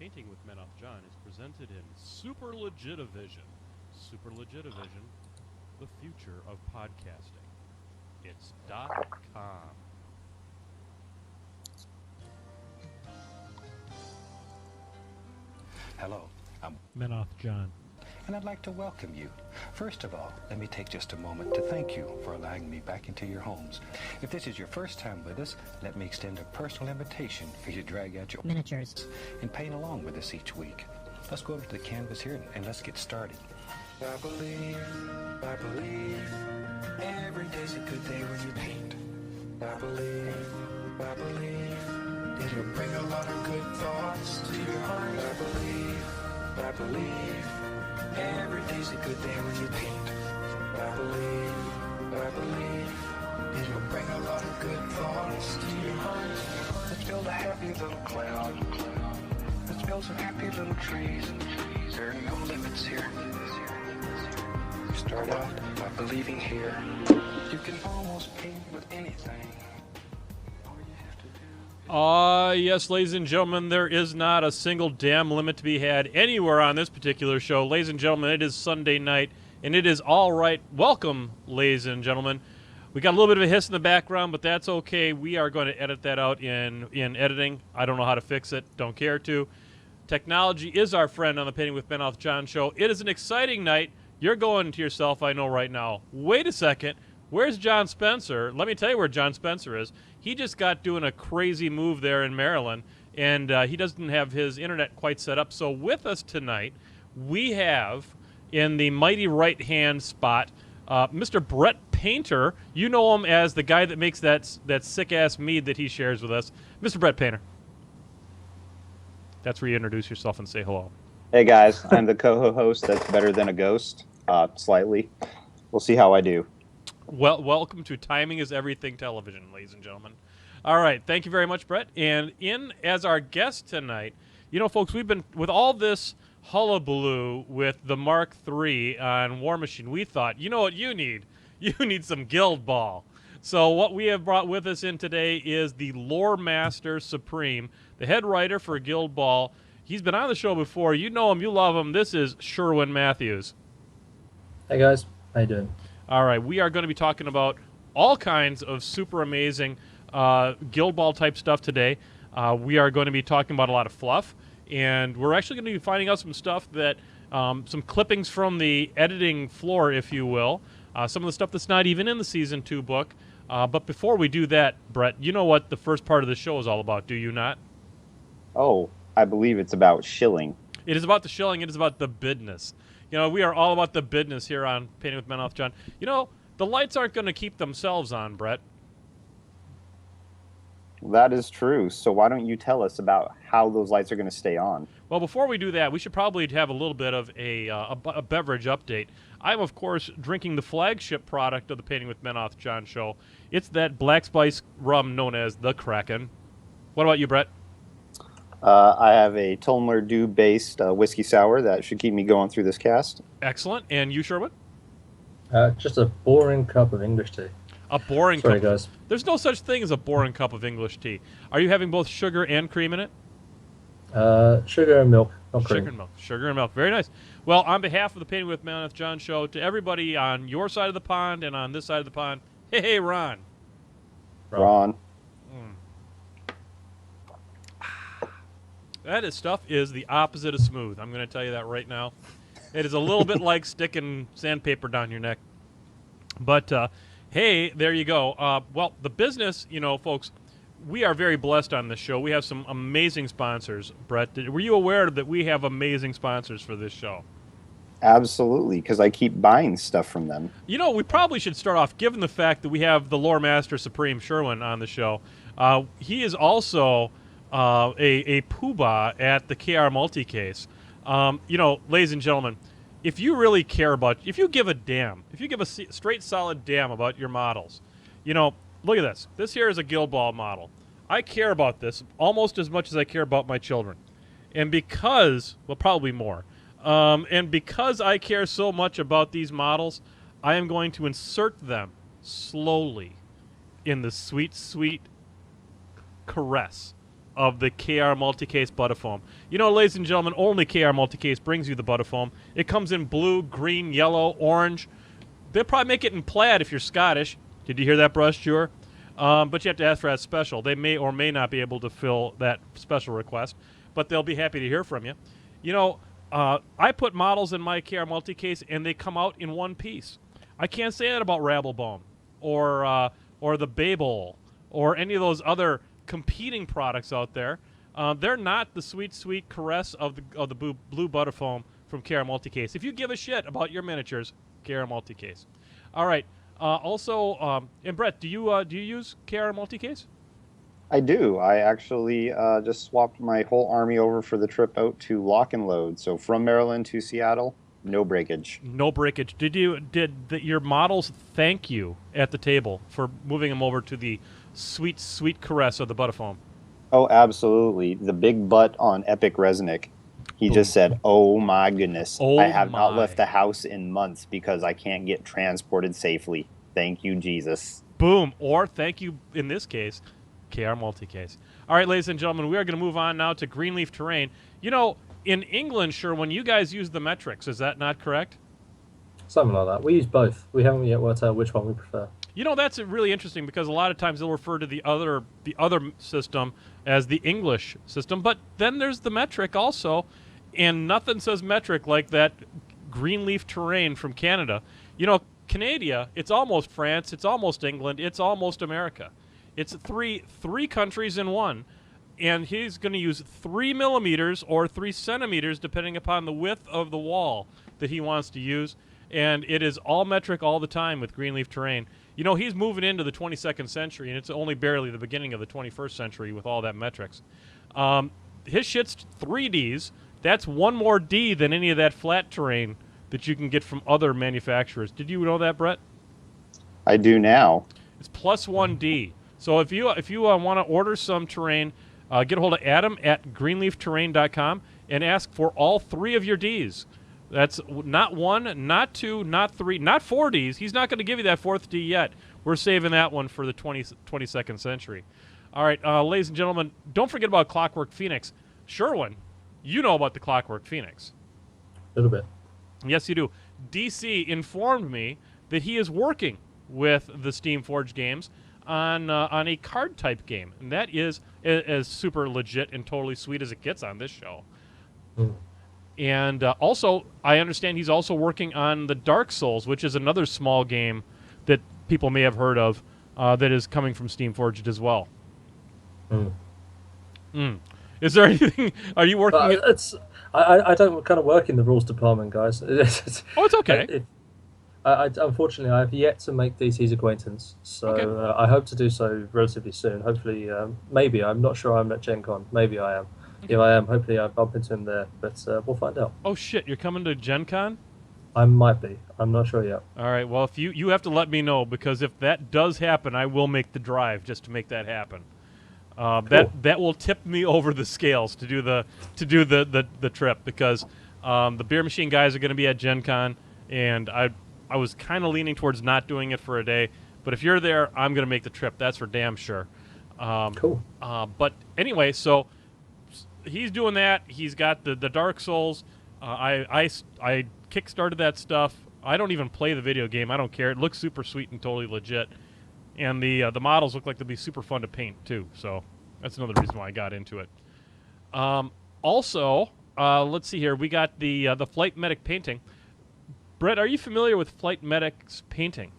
Painting with Men Off John is presented in Super Legitivision. Super Legitivision, the future of podcasting. It's .com. Hello, I'm Men Off John. and I'd like to welcome you. First of all, let me take just a moment to thank you for allowing me back into your homes. If this is your first time with us, let me extend a personal invitation for you to drag out your miniatures and paint along with us each week. Let's go over to the canvas here and let's get started. I believe, every day's a good day when you paint. I believe, it'll bring a lot of good thoughts to your heart. I believe, every day's a good day when you paint. I believe, it'll bring a lot of good thoughts to your heart. Let's build a happy little cloud. Let's build some happy little trees. There are no limits here. Start out by believing here. You can almost paint with anything. Yes, ladies and gentlemen, there is not a single damn limit to be had anywhere on this particular show. Ladies and gentlemen, it is Sunday night, and it is all right. Welcome, ladies and gentlemen. We got a little bit of a hiss in the background, but that's okay. We are going to edit that out in editing. I don't know how to fix it. Don't care to. Technology is our friend on the Painting with Ben Off John show. It is an exciting night. You're going to yourself, I know right now, wait a second. Where's John Spencer? Let me tell you where John Spencer is. He just got doing a crazy move there in Maryland, and he doesn't have his internet quite set up. So with us tonight, we have, in the mighty right-hand spot, Mr. Brett Painter. You know him as the guy that makes that sick-ass mead that he shares with us. Mr. Brett Painter. That's where you introduce yourself and say hello. Hey, guys. I'm the co-host that's better than a ghost, slightly. We'll see how I do. Well, welcome to Timing is Everything Television, ladies and gentlemen. All right, thank you very much, Brett. And in as our guest tonight, you know, folks, we've been, with all this hullabaloo with the Mark III on War Machine, we thought, you know what you need? You need some Guild Ball. So what we have brought with us in today is the Lore Master Supreme, the head writer for Guild Ball. He's been on the show before. You know him, you love him. This is Sherwin Matthews. Hey, guys. How you doing? All right, we are going to be talking about all kinds of super amazing Guild Ball type stuff today. We are going to be talking about a lot of fluff, and we're actually going to be finding out some stuff that, some clippings from the editing floor, if you will, some of the stuff that's not even in the Season 2 book. But before we do that, Brett, you know what the first part of the show is all about, do you not? Oh, I believe it's about shilling. It is about the shilling. It is about the business. You know, we are all about the business here on Painting with Men Off John. You know, the lights aren't going to keep themselves on, Brett. That is true. So why don't you tell us about how those lights are going to stay on? Well, before we do that, we should probably have a little bit of a beverage update. I'm, of course, drinking the flagship product of the Painting with Men Off John show. It's that black spice rum known as the Kraken. What about you, Brett? I have a Tulmler Dew-based whiskey sour that should keep me going through this cast. Excellent. And you, Sherwood? Just a boring cup of English tea. A boring Sorry, cup. guys. There's no such thing as a boring cup of English tea. Are you having both sugar and cream in it? Sugar and milk, not cream. Sugar and milk. Sugar and milk. Very nice. Well, on behalf of the Painting with Men Off John show, to everybody on your side of the pond and on this side of the pond, hey, Ron. Ron. That stuff is the opposite of smooth. I'm going to tell you that right now. It is a little bit like sticking sandpaper down your neck. But, hey, there you go. Well, the business, you know, folks, we are very blessed on this show. We have some amazing sponsors. Brett, were you aware that we have amazing sponsors for this show? Absolutely, because I keep buying stuff from them. You know, we probably should start off, given the fact that we have the Lore Master Supreme Sherwin on the show. He is also a poobah at the KR Multicase. You know, ladies and gentlemen, if you really care about, if you give a damn, if you give a straight solid damn about your models, you know, look at this. This here is a Guild Ball model. I care about this almost as much as I care about my children. And because, well, probably more. And because I care so much about these models, I am going to insert them slowly in the sweet, sweet caress of the KR Multicase Butterfoam. You know, ladies and gentlemen, only KR Multicase brings you the Butterfoam. It comes in blue, green, yellow, orange. They'll probably make it in plaid if you're Scottish. Did you hear that, Brush? Sure. But you have to ask for that special. They may or may not be able to fill that special request, but they'll be happy to hear from you. You know, I put models in my KR Multicase, and they come out in one piece. I can't say that about Rabblebone or the Babel or any of those other competing products out there. They're not the sweet, sweet caress of the blue Butterfoam from KR Multicase. If you give a shit about your miniatures, KR Multicase. All right. Also, and Brett, do you use KR Multicase? I do. I actually just swapped my whole army over for the trip out to Lock and Load. So from Maryland to Seattle, no breakage. No breakage. Did your models thank you at the table for moving them over to the sweet, sweet caress of the Butterfoam? Oh, absolutely. The big butt on Epic Resnick. He just said, "Oh my goodness, Oh I have not my. left the house in months because I can't get transported safely. Thank you, Jesus." Boom. Or thank you, in this case, KR Multicase. All right, ladies and gentlemen, we are going to move on now to Greenleaf Terrain. You know, in England, Sherwin, you guys use the metrics. Is that not correct? Something like that. We use both. We haven't yet worked out which one we prefer. You know, that's really interesting because a lot of times they'll refer to the other system as the English system, but then there's the metric also, and nothing says metric like that Greenleaf Terrain from Canada. You know, Canada, it's almost France, it's almost England, it's almost America. It's three countries in one, and he's going to use 3 millimeters or 3 centimeters depending upon the width of the wall that he wants to use, and it is all metric all the time with Greenleaf Terrain. You know, he's moving into the 22nd century, and it's only barely the beginning of the 21st century with all that metrics. His shit's 3Ds. That's one more D than any of that flat terrain that you can get from other manufacturers. Did you know that, Brett? I do now. It's plus 1D. So if you want to order some terrain, get a hold of Adam at greenleafterrain.com and ask for all 3 of your Ds. That's not 1, not 2, not 3, not 4 Ds. He's not going to give you that 4th D yet. We're saving that one for the 22nd century. All right, ladies and gentlemen, don't forget about Clockwork Phoenix. Sherwin, you know about the Clockwork Phoenix. A little bit. Yes, you do. DC informed me that he is working with the Steamforged games on a card-type game, and that is as super legit and totally sweet as it gets on this show. Mm. And also, I understand he's also working on the Dark Souls, which is another small game that people may have heard of that is coming from Steamforged as well. Mm. Mm. Is there anything? Are you working? I don't kind of work in the rules department, guys. Oh, it's okay. Unfortunately, I have yet to make DC's acquaintance, so Okay. I hope to do so relatively soon. Hopefully, maybe. I'm not sure I'm at Gen Con. Maybe I am. Okay. If I am, hopefully I bump into him there, but we'll find out. Oh shit! You're coming to Gen Con? I might be. I'm not sure yet. All right. Well, if you have to let me know, because if that does happen, I will make the drive just to make that happen. Cool. That will tip me over the scales to do the trip, because the Beer Machine guys are going to be at Gen Con, and I was kind of leaning towards not doing it for a day, but if you're there, I'm going to make the trip. That's for damn sure. Cool. But anyway, so he's doing that. He's got the Dark Souls. I kickstarted that stuff. I don't even play the video game. I don't care. It looks super sweet and totally legit. And the models look like they'll be super fun to paint, too. So that's another reason why I got into it. Also, let's see here. We got the Flight Medic painting. Brett, are you familiar with Flight Medic's painting?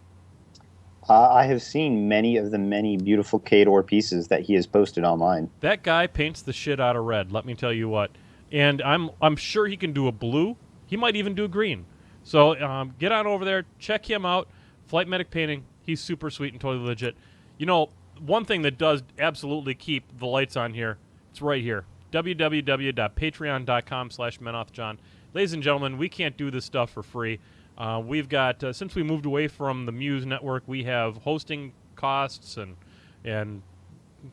I have seen many of the many beautiful Kador pieces that he has posted online. That guy paints the shit out of red, let me tell you what. And I'm sure he can do a blue. He might even do a green. So get on over there, check him out. Flight Medic painting. He's super sweet and totally legit. You know, one thing that does absolutely keep the lights on here, it's right here. www.patreon.com/menothjohn. Ladies and gentlemen, we can't do this stuff for free. We've got, since we moved away from the Muse network, we have hosting costs, and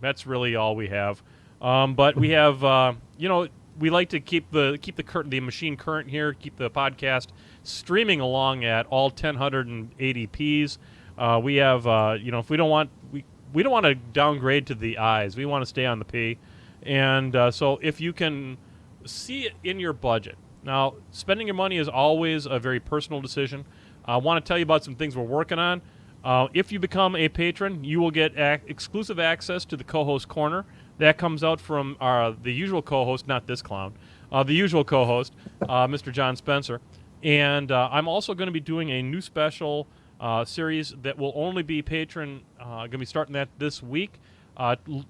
that's really all we have. But we have, you know, we like to keep the machine current here, keep the podcast streaming along at all 1080p's. We have, you know, if we don't want to downgrade to the I's, we want to stay on the P, And so if you can see it in your budget. Now, spending your money is always a very personal decision. I want to tell you about some things we're working on. If you become a patron, you will get exclusive access to the co-host corner. That comes out from the usual co-host, not this clown, the usual co-host, Mr. John Spencer. And I'm also going to be doing a new special series that will only be patron, going to be starting that this week,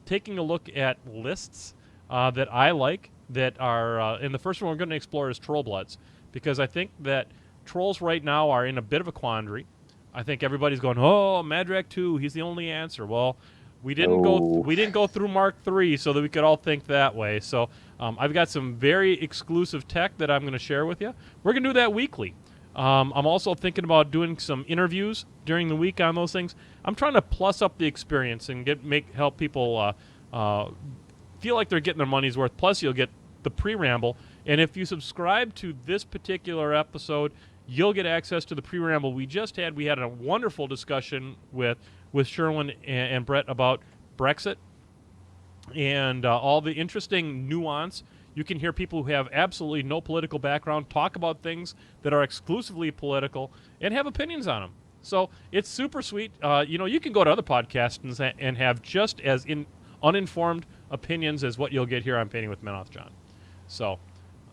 taking a look at lists that I like that are, and the first one we're going to explore is Troll Bloods, because I think that trolls right now are in a bit of a quandary. I think everybody's going, oh, Madrak 2, he's the only answer. Well, we didn't go through Mark 3 so that we could all think that way. So I've got some very exclusive tech that I'm going to share with you. We're going to do that weekly. I'm also thinking about doing some interviews during the week on those things. I'm trying to plus up the experience and help people feel like they're getting their money's worth. Plus, you'll get the pre-ramble. And if you subscribe to this particular episode, you'll get access to the pre-ramble we just had. We had a wonderful discussion with Sherwin and Brett about Brexit and all the interesting nuance. You can hear people who have absolutely no political background talk about things that are exclusively political and have opinions on them. So it's super sweet. You can go to other podcasts and have just as uninformed opinions as what you'll get here on Painting with Menoth John. So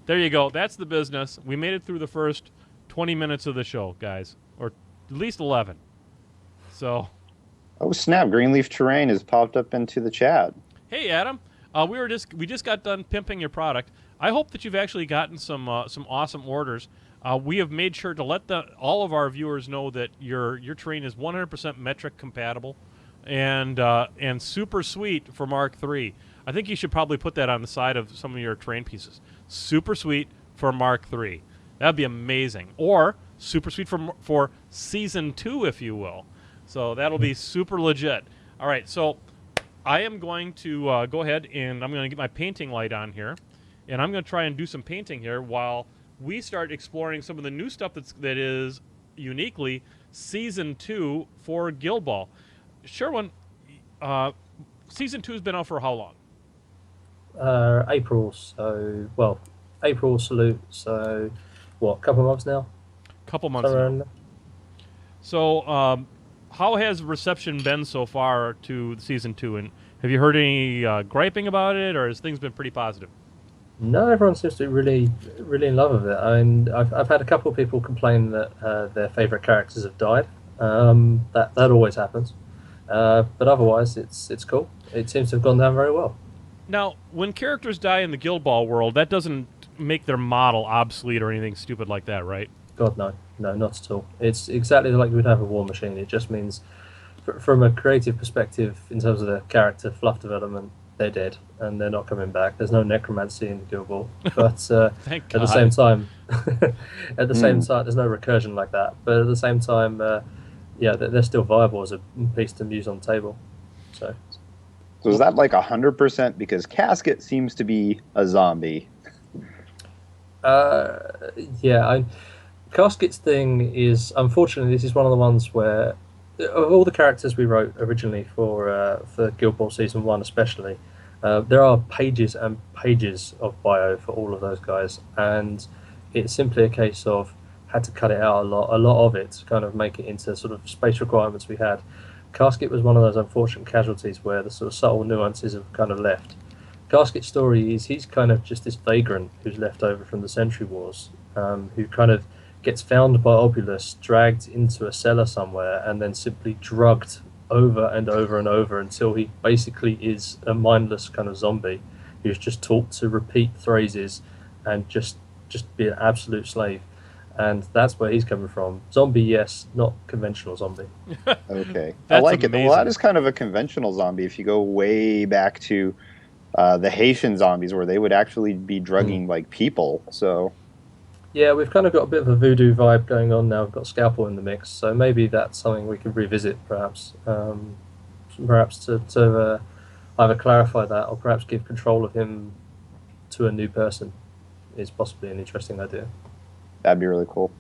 there you go. That's the business. We made it through the first 20 minutes of the show, guys, or at least 11. So, oh snap! Greenleaf Terrain has popped up into the chat. Hey, Adam, we just got done pimping your product. I hope that you've actually gotten some awesome orders. We have made sure to let all of our viewers know that your terrain is 100% metric compatible, and super sweet for Mark III. I think you should probably put that on the side of some of your terrain pieces. Super sweet for Mark III. That'd be amazing. Or super sweet for Season 2, if you will. So that'll be super legit. All right, so I am going to go ahead and I'm going to get my painting light on here. And I'm going to try and do some painting here while we start exploring some of the new stuff that is uniquely Season 2 for Guild Ball. Sherwin, Season 2 has been out for how long? April salute, so what, a couple of months now? Couple months now. So how has reception been so far to Season 2, and have you heard any griping about it, or has things been pretty positive? No, everyone seems to be really, really in love with it. I mean, I've had a couple of people complain that their favourite characters have died. That always happens, but otherwise it's cool. It seems to have gone down very well. Now, when characters die in the Guild Ball world, that doesn't make their model obsolete or anything stupid like that, right? God, no, not at all. It's exactly like you would have a war machine. It just means, from a creative perspective, in terms of the character fluff development, they're dead and they're not coming back. There's no necromancy in the Guild Ball, but at the same time, there's no recursion like that. But at the same time, they're still viable as a piece to use on the table. So is that like 100%? Because Casket seems to be a zombie. Casket's thing is, unfortunately, this is one of the ones where, of all the characters we wrote originally for Guild Ball Season 1 especially, there are pages and pages of bio for all of those guys, and it's simply a case of had to cut it out a lot of it to kind of make it into sort of space requirements we had. Casket was one of those unfortunate casualties where the sort of subtle nuances have kind of left. Casket's story is he's kind of just this vagrant who's left over from the Century Wars, who kind of gets found by Obulus, dragged into a cellar somewhere, and then simply drugged over and over and over until he basically is a mindless kind of zombie who's just taught to repeat phrases and just be an absolute slave. And that's where he's coming from. Zombie, yes, not conventional zombie. Okay. I like it. Well, that is kind of a conventional zombie if you go way back to the Haitian zombies where they would actually be drugging like people. So yeah, we've kind of got a bit of a voodoo vibe going on now. We've got Scalpel in the mix, so maybe that's something we could revisit, perhaps. Perhaps to either clarify that or perhaps give control of him to a new person is possibly an interesting idea. That'd be really cool.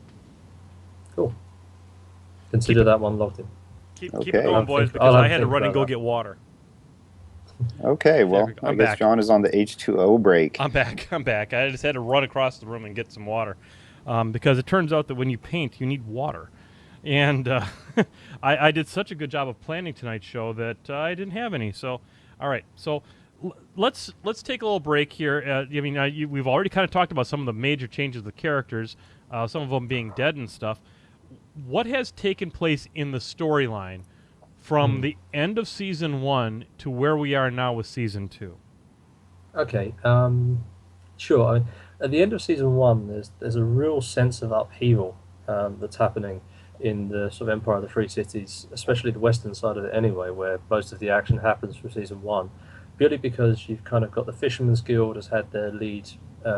Cool. Consider that one logged in. Keep it going, boys, because I had to run and go get water. Okay, well, I guess back. John is on the H2O break. I'm back. I just had to run across the room and get some water, because it turns out that when you paint, you need water. And I did such a good job of planning tonight's show that I didn't have any. So, all right. So let's take a little break here. We've already kind of talked about some of the major changes of the characters, some of them being dead and stuff. What has taken place in the storyline from the end of season 1 to where we are now with season 2? Okay, sure. I mean, at the end of season 1, there's a real sense of upheaval that's happening in the sort of Empire of the Free Cities, especially the western side of it anyway, where most of the action happens from season 1, purely because you've kind of got the Fisherman's Guild has had their lead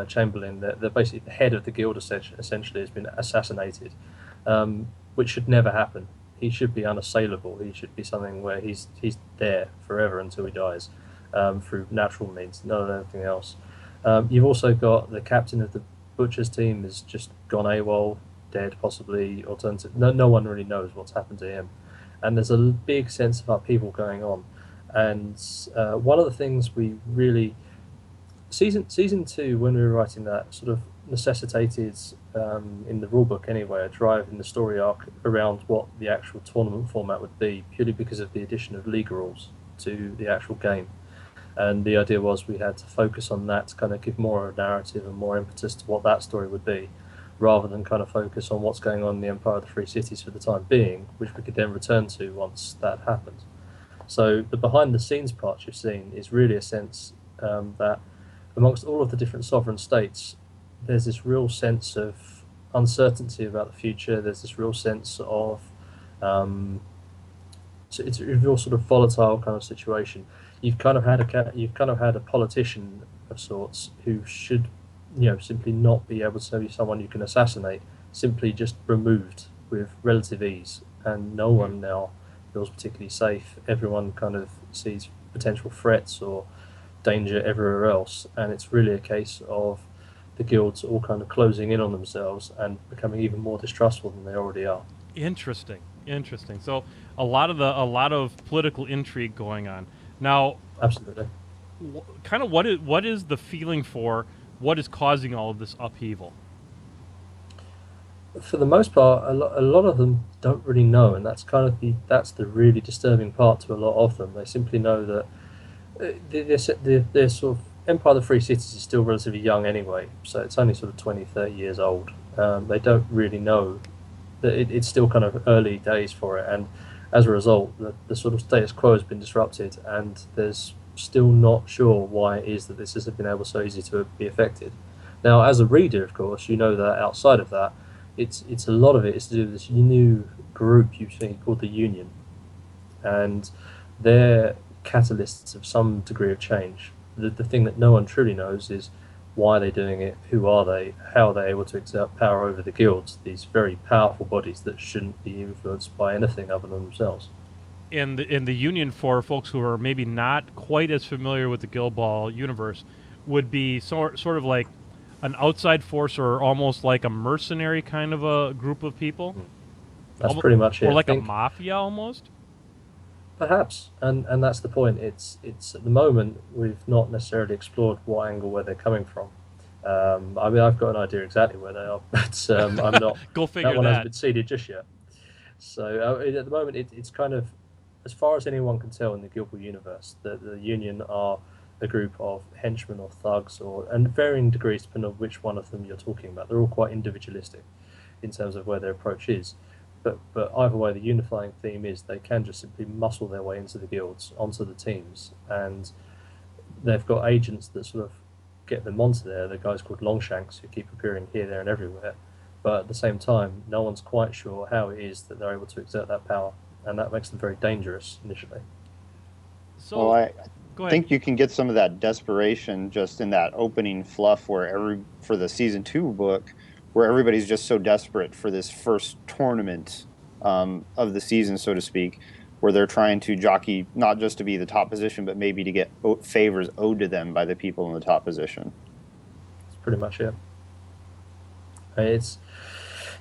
Chamberlain, they're basically the head of the guild essentially has been assassinated, which should never happen. He should be unassailable. He should be something where he's there forever until he dies, through natural means, not anything else. You've also got the captain of the Butcher's team has just gone AWOL, dead possibly, alternative. No one really knows what's happened to him. And there's a big sense of upheaval going on. And one of the things we really... Season 2, when we were writing that, sort of necessitated, in the rulebook anyway, a drive in the story arc around what the actual tournament format would be, purely because of the addition of league rules to the actual game. And the idea was we had to focus on that to kind of give more of a narrative and more impetus to what that story would be, rather than kind of focus on what's going on in the Empire of the Free Cities for the time being, which we could then return to once that happened. So the behind-the-scenes parts you've seen is really a sense that amongst all of the different sovereign states, there's this real sense of uncertainty about the future. There's this real sense of so it's a real sort of volatile kind of situation. You've kind of had a politician of sorts who should, simply not be able to be someone you can assassinate, simply just removed with relative ease, and no one now feels particularly safe. Everyone kind of sees potential threats or danger everywhere else, and it's really a case of the guilds all kind of closing in on themselves and becoming even more distrustful than they already are. Interesting. So a lot of political intrigue going on now. Absolutely. Kind of what is the feeling for what is causing all of this upheaval? For the most part, a lot of them don't really know, and that's the really disturbing part to a lot of them. They simply know that their sort of Empire of the Free Cities is still relatively young anyway, so it's only sort of 20, 30 years old. They don't really know that it's still kind of early days for it, and as a result, the sort of status quo has been disrupted, and there's still not sure why it is that this has been able so easy to be affected. Now, as a reader, of course, you know that outside of that, it's a lot of it is to do with this new group you've seen called the Union, and they're catalysts of some degree of change. The thing that no one truly knows is why they're doing it, who are they, how are they able to exert power over the guilds, these very powerful bodies that shouldn't be influenced by anything other than themselves. In the Union, for folks who are maybe not quite as familiar with the Guild Ball universe, would be sort of like an outside force, or almost like a mercenary kind of a group of people. That's pretty much it. Or like a mafia almost. Perhaps, and that's the point. It's at the moment we've not necessarily explored what angle where they're coming from. I mean, I've got an idea exactly where they are, but I'm not. Go figure that one hasn't been seeded just yet. So at the moment, it's kind of, as far as anyone can tell in the Guild Ball universe, the Union are a group of henchmen or thugs, and varying degrees depending on which one of them you're talking about. They're all quite individualistic in terms of where their approach is. But either way, the unifying theme is they can just simply muscle their way into the guilds, onto the teams, and they've got agents that sort of get them onto there. The guys called Longshanks who keep appearing here, there, and everywhere. But at the same time, no one's quite sure how it is that they're able to exert that power, and that makes them very dangerous initially. So, well, I think you can get some of that desperation just in that opening fluff where for the season 2 book, where everybody's just so desperate for this first tournament of the season, so to speak, where they're trying to jockey not just to be the top position, but maybe to get favors owed to them by the people in the top position. That's pretty much it. It's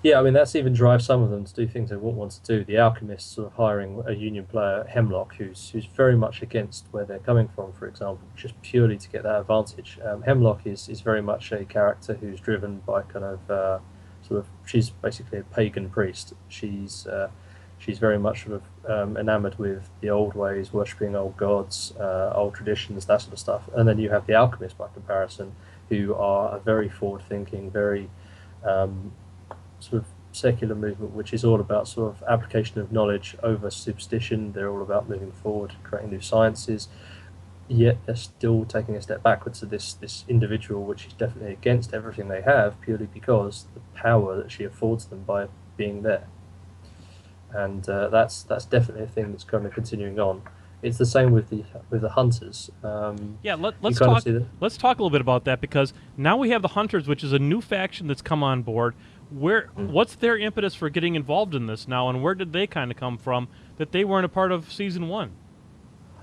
Yeah, I mean that's even drives some of them to do things they wouldn't want to do. The alchemists sort of hiring a union player, Hemlock, who's very much against where they're coming from, for example, just purely to get that advantage. Hemlock is very much a character who's driven by kind of she's basically a pagan priest. She's very much sort of enamored with the old ways, worshipping old gods, old traditions, that sort of stuff. And then you have the alchemists by comparison, who are a very forward-thinking, very sort of secular movement, which is all about sort of application of knowledge over superstition. They're all about moving forward, creating new sciences. Yet they're still taking a step backwards to this individual, which is definitely against everything they have, purely because the power that she affords them by being there. And that's definitely a thing that's kind of continuing on. It's the same with the hunters. Let's talk. Let's talk a little bit about that, because now we have the hunters, which is a new faction that's come on board. What's their impetus for getting involved in this now, and where did they kind of come from that they weren't a part of season 1?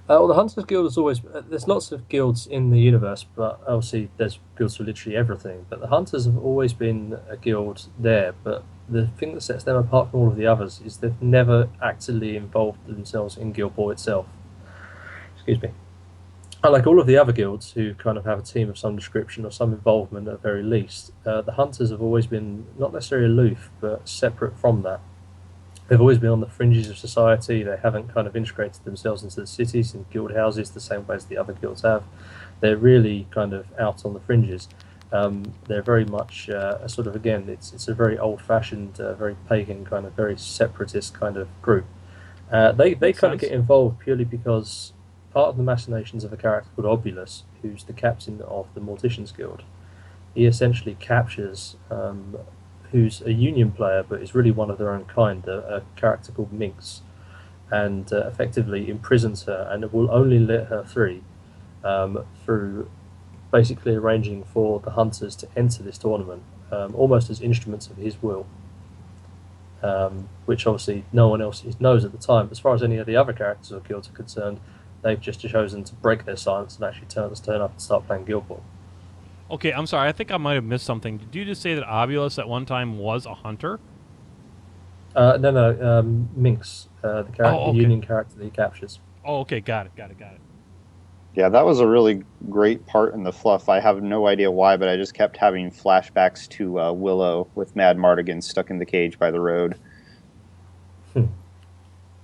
Well, the Hunters Guild is always... there's lots of guilds in the universe, but obviously there's guilds for literally everything. But the Hunters have always been a guild there, but the thing that sets them apart from all of the others is they've never actively involved themselves in Guild Ball itself. Excuse me. Unlike all of the other guilds, who kind of have a team of some description or some involvement at the very least, the Hunters have always been not necessarily aloof, but separate from that. They've always been on the fringes of society. They haven't kind of integrated themselves into the cities and guild houses the same way as the other guilds have. They're really kind of out on the fringes. They're very much a sort of, again, it's a very old-fashioned, very pagan kind of, very separatist kind of group. They kind of get involved purely because part of the machinations of a character called Obulus, who's the captain of the Morticians Guild, he essentially captures who's a union player but is really one of their own kind, a character called Minx, and effectively imprisons her and will only let her free through basically arranging for the hunters to enter this tournament, almost as instruments of his will, which obviously no one else knows at the time. As far as any of the other characters or guilds are concerned, they've just chosen to break their silence and actually turn up and start playing Guild Ball. Okay, I'm sorry. I think I might have missed something. Did you just say that Obulus at one time was a hunter? No, Minx, the union character that he captures. Oh, okay, got it. Yeah, that was a really great part in the fluff. I have no idea why, but I just kept having flashbacks to Willow with Mad Mardigan stuck in the cage by the road.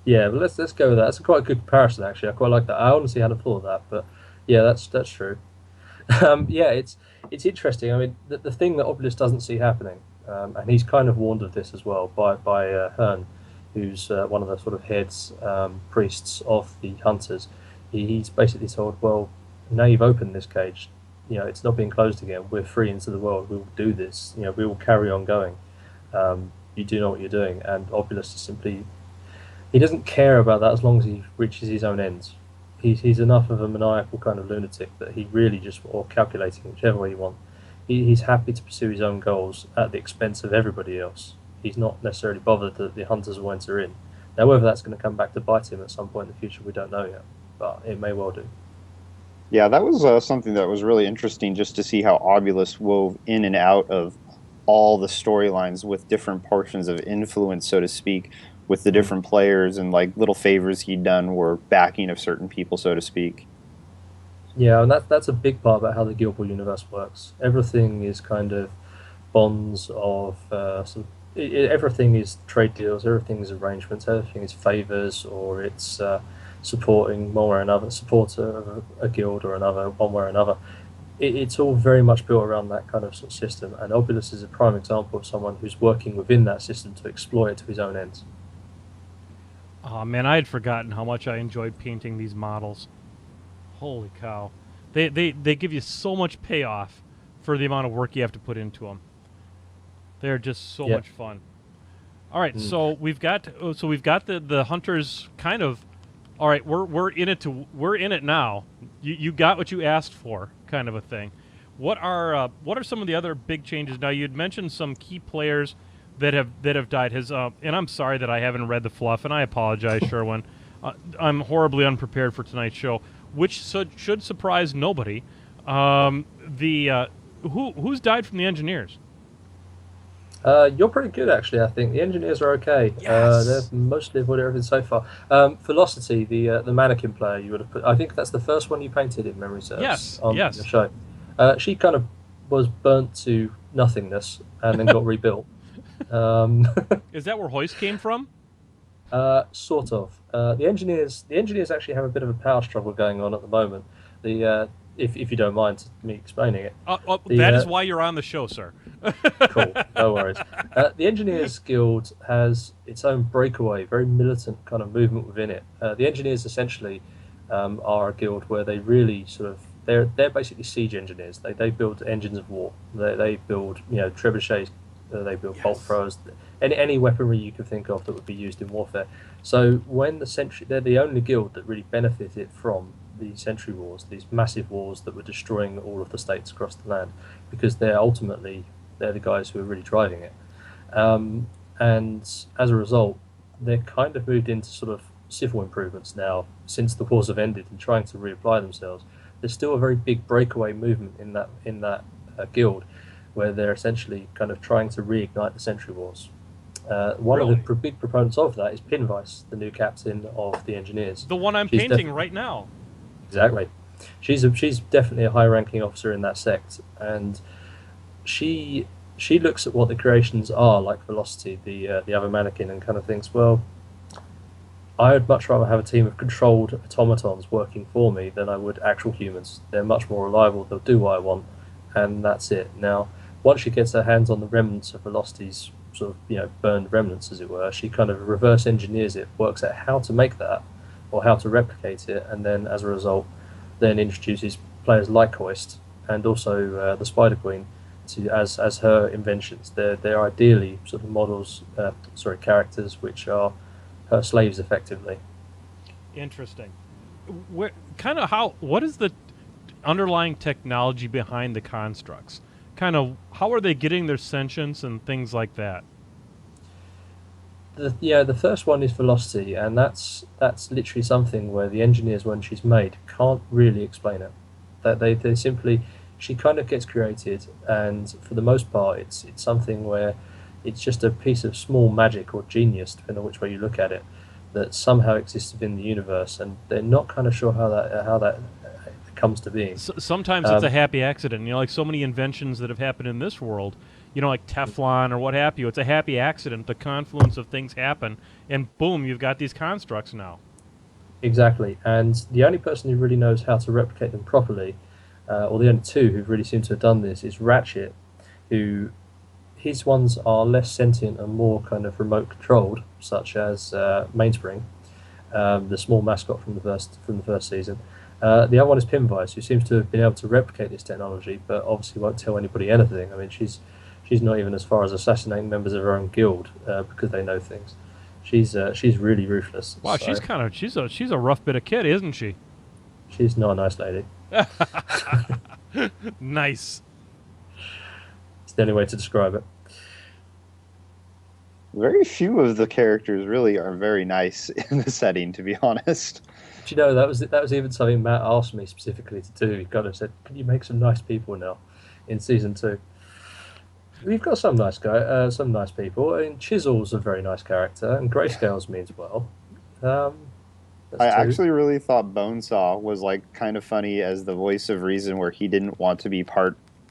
Yeah, but let's go with that. That's quite a good comparison, actually. I quite like that. I honestly hadn't thought of that, but yeah, that's true. Yeah, it's interesting. I mean, the thing that Obulus doesn't see happening, and he's kind of warned of this as well by Hearn, who's one of the sort of heads priests of the hunters. He's basically told, well, now you've opened this cage, it's not being closed again. We're free into the world. We will do this. We will carry on going. You do know what you're doing. And Obulus is simply, he doesn't care about that as long as he reaches his own ends. He's enough of a maniacal kind of lunatic that he really just, or calculating, whichever way you want, he's happy to pursue his own goals at the expense of everybody else. He's not necessarily bothered that the hunters will enter in. Now, whether that's going to come back to bite him at some point in the future, we don't know yet, but it may well do. Yeah, that was something that was really interesting, just to see how Obulus wove in and out of all the storylines with different portions of influence, so to speak, with the different players, and like little favors he'd done were backing of certain people, so to speak. Yeah, and that's a big part about how the Guild Ball universe works. Everything is kind of bonds of everything is trade deals, everything is arrangements, everything is favors, or it's supporting one way or another, support a guild or another one way or another. It's all very much built around that kind of system, and Obulus is a prime example of someone who's working within that system to exploit it to his own ends. Oh man, I had forgotten how much I enjoyed painting these models. Holy cow. They give you so much payoff for the amount of work you have to put into them. They're just so much fun. All right, so we've got the hunters kind of. All right, we're in it now. You got what you asked for, kind of a thing. What are some of the other big changes? Now, you'd mentioned some key players that have died. And I'm sorry that I haven't read the fluff, and I apologize, Sherwin. I'm horribly unprepared for tonight's show, which should surprise nobody. Who's died from the engineers? You're pretty good, actually. I think the engineers are okay. They've Yes. mostly avoided everything so far. Velocity, the mannequin player, you would have put. I think that's the first one you painted, if memory serves, Yes. on the Yes. show. She kind of was burnt to nothingness and then got rebuilt. Um, Is that where Hoist came from? sort of. The engineers actually have a bit of a power struggle going on at the moment. The if you don't mind me explaining it, That the is why you're on the show, sir. cool, no worries. The Engineers Guild has its own breakaway, very militant kind of movement within it. The Engineers essentially are a guild where they really sort of they're basically siege engineers. They build engines of war. They build trebuchets. They build bolt Yes. throwers. Any weaponry you can think of that would be used in warfare. So when they're the only guild that really benefited from the Century Wars, these massive wars that were destroying all of the states across the land, because they're the guys who are really driving it. And as a result, they're kind of moved into sort of civil improvements now since the wars have ended and trying to reapply themselves. There's still a very big breakaway movement in that guild where they're essentially kind of trying to reignite the Century Wars. One of Really? the big proponents of that is Pinvice, the new captain of the Engineers. The one I'm She's painting right now. Exactly. She's definitely a high-ranking officer in that sect, and she she looks at what the creations are, like Velocity, the other mannequin, and kind of thinks, well, I would much rather have a team of controlled automatons working for me than I would actual humans. They're much more reliable. They'll do what I want, and that's it. Now, once she gets her hands on the remnants of Velocity's sort of burned remnants, as it were, she kind of reverse engineers it, works out how to make that or how to replicate it, and then as a result, then introduces players like Hoist and also the Spider Queen to as her inventions. They're ideally sort of models, characters which are her slaves effectively. Interesting. What is the underlying technology behind the constructs? Kind of, how are they getting their sentience and things like that? The first one is Velocity, and that's literally something where the engineers, when she's made, can't really explain it. That they simply, she kind of gets created, and for the most part, it's something where it's just a piece of small magic or genius, depending on which way you look at it, that somehow exists within the universe, and they're not kind of sure how that comes to being. Sometimes it's a happy accident. Like so many inventions that have happened in this world, like Teflon or what have you. It's a happy accident. The confluence of things happen, and boom, you've got these constructs now. Exactly, and the only person who really knows how to replicate them properly, or the only two who really seem to have done this, is Ratchet, who his ones are less sentient and more kind of remote controlled, such as Mainspring, the small mascot from the first season. The other one is Pinvice, who seems to have been able to replicate this technology, but obviously won't tell anybody anything. I mean, she's not even as far as assassinating members of her own guild because they know things. She's really ruthless. Wow, so she's a rough bit of kid, isn't she? she's not a nice lady. Nice. It's the only way to describe it. Very few of the characters really are very nice in the setting, to be honest. Do you know that was even something Matt asked me specifically to do? He kind of said, "Can you make some nice people now in season 2?" We've got some nice people. I mean, Chisel's a very nice character, and Grayscales means well. That's I two. actually really thought Bonesaw was like kind of funny as the voice of reason, where he didn't want to be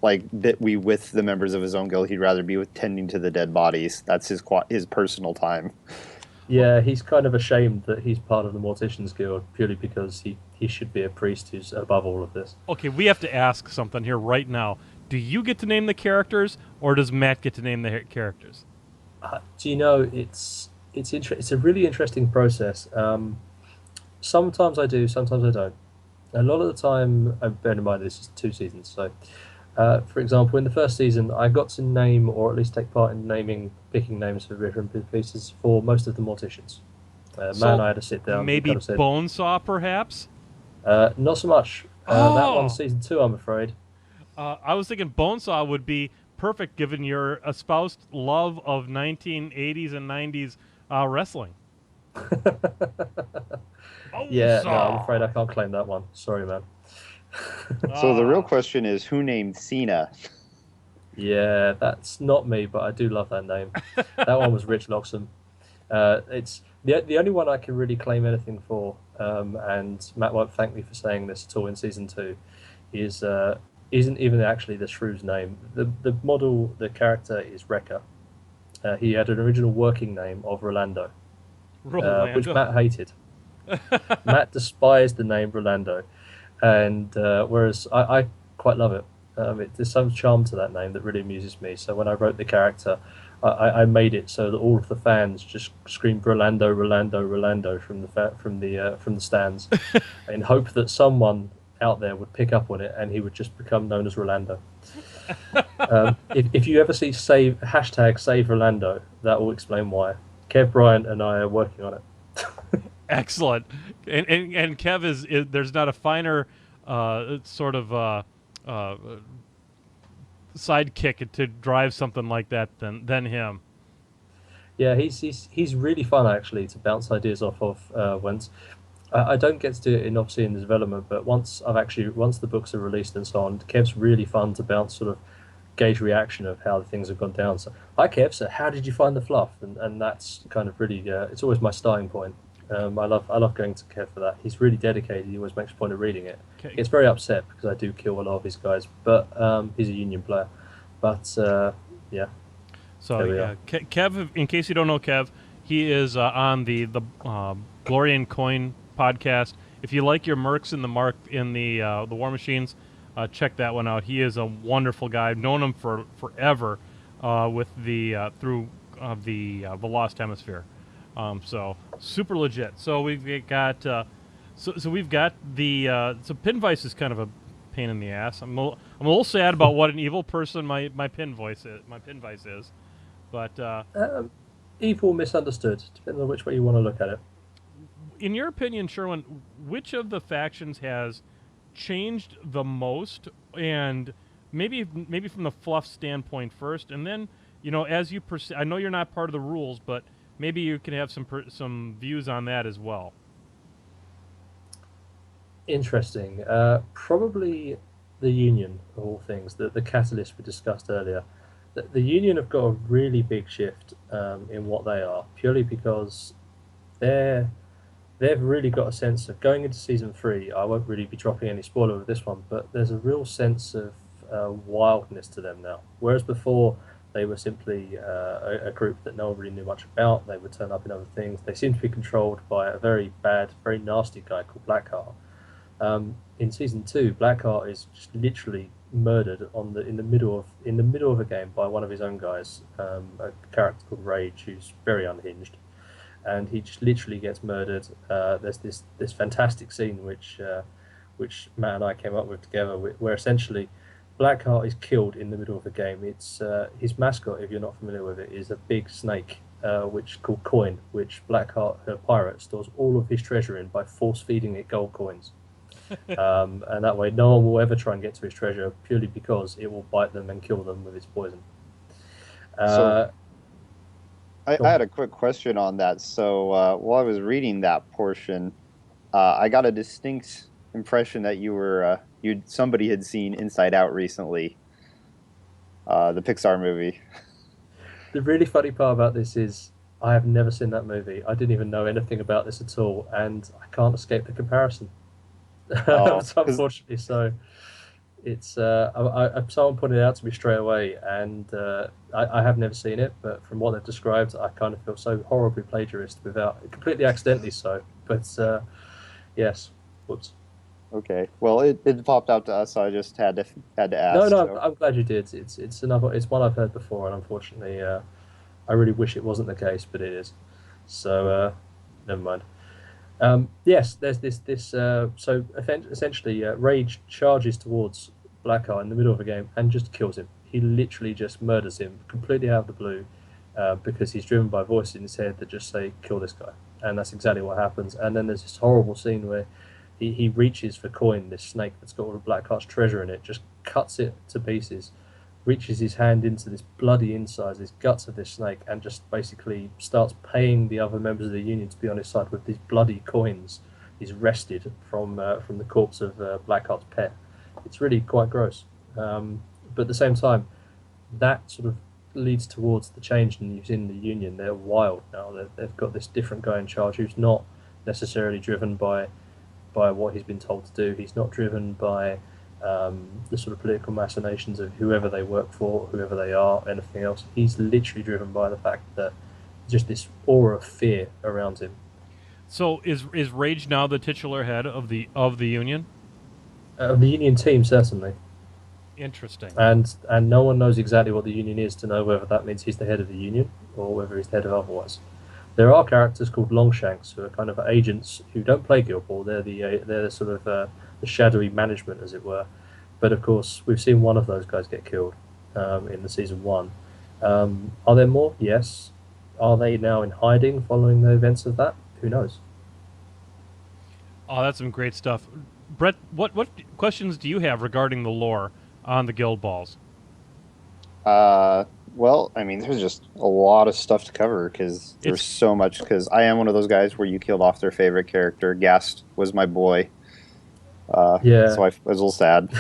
with the members of his own guild. He'd rather be with tending to the dead bodies. That's his personal time. Yeah, he's kind of ashamed that he's part of the Morticians Guild purely because he should be a priest who's above all of this. Okay, we have to ask something here right now. Do you get to name the characters, or does Matt get to name the characters? Do you know it's a really interesting process. Sometimes I do, sometimes I don't. A lot of the time, bear in mind this is 2 seasons, so for example, in the first season, I got to name, or at least take part in picking names for different pieces for most of the Morticians. Matt and I had to sit down. Maybe and kind of said, Bonesaw, perhaps? not so much. That one's season 2, I'm afraid. I was thinking Bonesaw would be perfect given your espoused love of 1980s and 90s wrestling. Yeah, no, I'm afraid I can't claim that one. Sorry, man. So the real question is, who named Cena? Yeah, that's not me, but I do love that name. That one was Rich Loxham. It's the only one I can really claim anything for, and Matt won't thank me for saying this at all in season 2. Is isn't even actually the shrew's name. The character is Wrecker. He had an original working name of Rolando, which Matt hated. Matt despised the name Rolando, and whereas I quite love it. There's some charm to that name that really amuses me. So when I wrote the character, I made it so that all of the fans just screamed Rolando, Rolando, Rolando from the stands, in hope that someone out there would pick up on it and he would just become known as Rolando. If you ever see save Rolando, that will explain why. Kev Bryant and I are working on it. Excellent. And Kev is there's not a finer sort of sidekick to drive something like that than him. Yeah, he's really fun actually to bounce ideas off of. Once I don't get to do it in the development, but once the books are released and so on, Kev's really fun to bounce sort of gauge reaction of how the things have gone down. So, hi Kev, so how did you find the fluff? And that's kind of really it's always my starting point. I love going to Kev for that. He's really dedicated. He always makes a point of reading it. Okay. He gets very upset because I do kill a lot of his guys, but he's a Union player. But yeah. So Kev, in case you don't know Kev, he is on the Glory and Coin podcast. If you like your mercs in the War Machines, check that one out. He is a wonderful guy. I've known him for forever with through the Lost Hemisphere. So super legit. So we've got so we've got the so Pinvice is kind of a pain in the ass. I'm a little sad about what an evil person my Pinvice is, but evil misunderstood, depending on which way you want to look at it. In your opinion, Sherwin, which of the factions has changed the most, and maybe from the fluff standpoint first, and then as you I know you're not part of the rules, but maybe you can have some views on that as well. Interesting. Probably the Union, of all things, the catalyst we discussed earlier. The Union have got a really big shift in what they are, purely because they've really got a sense of going into season 3. I won't really be dropping any spoiler with this one, but there's a real sense of wildness to them now. Whereas before, they were simply a group that no one really knew much about. They would turn up in other things. They seem to be controlled by a very bad, very nasty guy called Blackheart. In season 2, Blackheart is just literally murdered in the middle of a game by one of his own guys, a character called Rage, who's very unhinged, and he just literally gets murdered. There's this fantastic scene which Matt and I came up with together, where essentially Blackheart is killed in the middle of the game. It's his mascot, if you're not familiar with it, is a big snake, which called Coin, which Blackheart, her pirate, stores all of his treasure in by force feeding it gold coins. And that way, no one will ever try and get to his treasure, purely because it will bite them and kill them with its poison. I had a quick question on that. So while I was reading that portion, I got a distinct impression that somebody had seen Inside Out recently, the Pixar movie. The really funny part about this is I have never seen that movie. I didn't even know anything about this at all, and I can't escape the comparison. Unfortunately, so it's someone pointed it out to me straight away, and I have never seen it, but from what they've described, I kind of feel so horribly plagiarist without completely accidentally so. But yes, whoops. Okay, well, it popped out to us, so I just had to ask. No, so. I'm glad you did. It's one I've heard before, and unfortunately, I really wish it wasn't the case, but it is. So never mind. Yes, there's this. So essentially, Rage charges towards Blackheart in the middle of a game and just kills him. He literally just murders him completely out of the blue, because he's driven by voices in his head that just say, "Kill this guy," and that's exactly what happens. And then there's this horrible scene where he reaches for Coin, this snake that's got all of Blackheart's treasure in it, just cuts it to pieces, reaches his hand into this bloody insides, these guts of this snake, and just basically starts paying the other members of the Union to be on his side with these bloody coins he's wrested from the corpse of Blackheart's pet. It's really quite gross. But at the same time, that sort of leads towards the change in the Union. They're wild now. They've got this different guy in charge who's not necessarily driven by what he's been told to do. He's not driven by the sort of political machinations of whoever they work for, whoever they are, anything else. He's literally driven by the fact that just this aura of fear around him. So is Rage now the titular head of the Union? Of the Union team, certainly. Interesting. And no one knows exactly what the Union is to know whether that means he's the head of the Union or whether he's the head of otherwise. There are characters called Longshanks who are kind of agents who don't play Guild Ball. They're the sort of the shadowy management, as it were. But of course, we've seen one of those guys get killed in the season 1. Are there more? Yes. Are they now in hiding following the events of that? Who knows? Oh, that's some great stuff. Brett, what questions do you have regarding the lore on the Guild Balls? Well, I mean, there's just a lot of stuff to cover because there's so much. Because I am one of those guys where you killed off their favorite character. Gast was my boy. Yeah. So I was a little sad.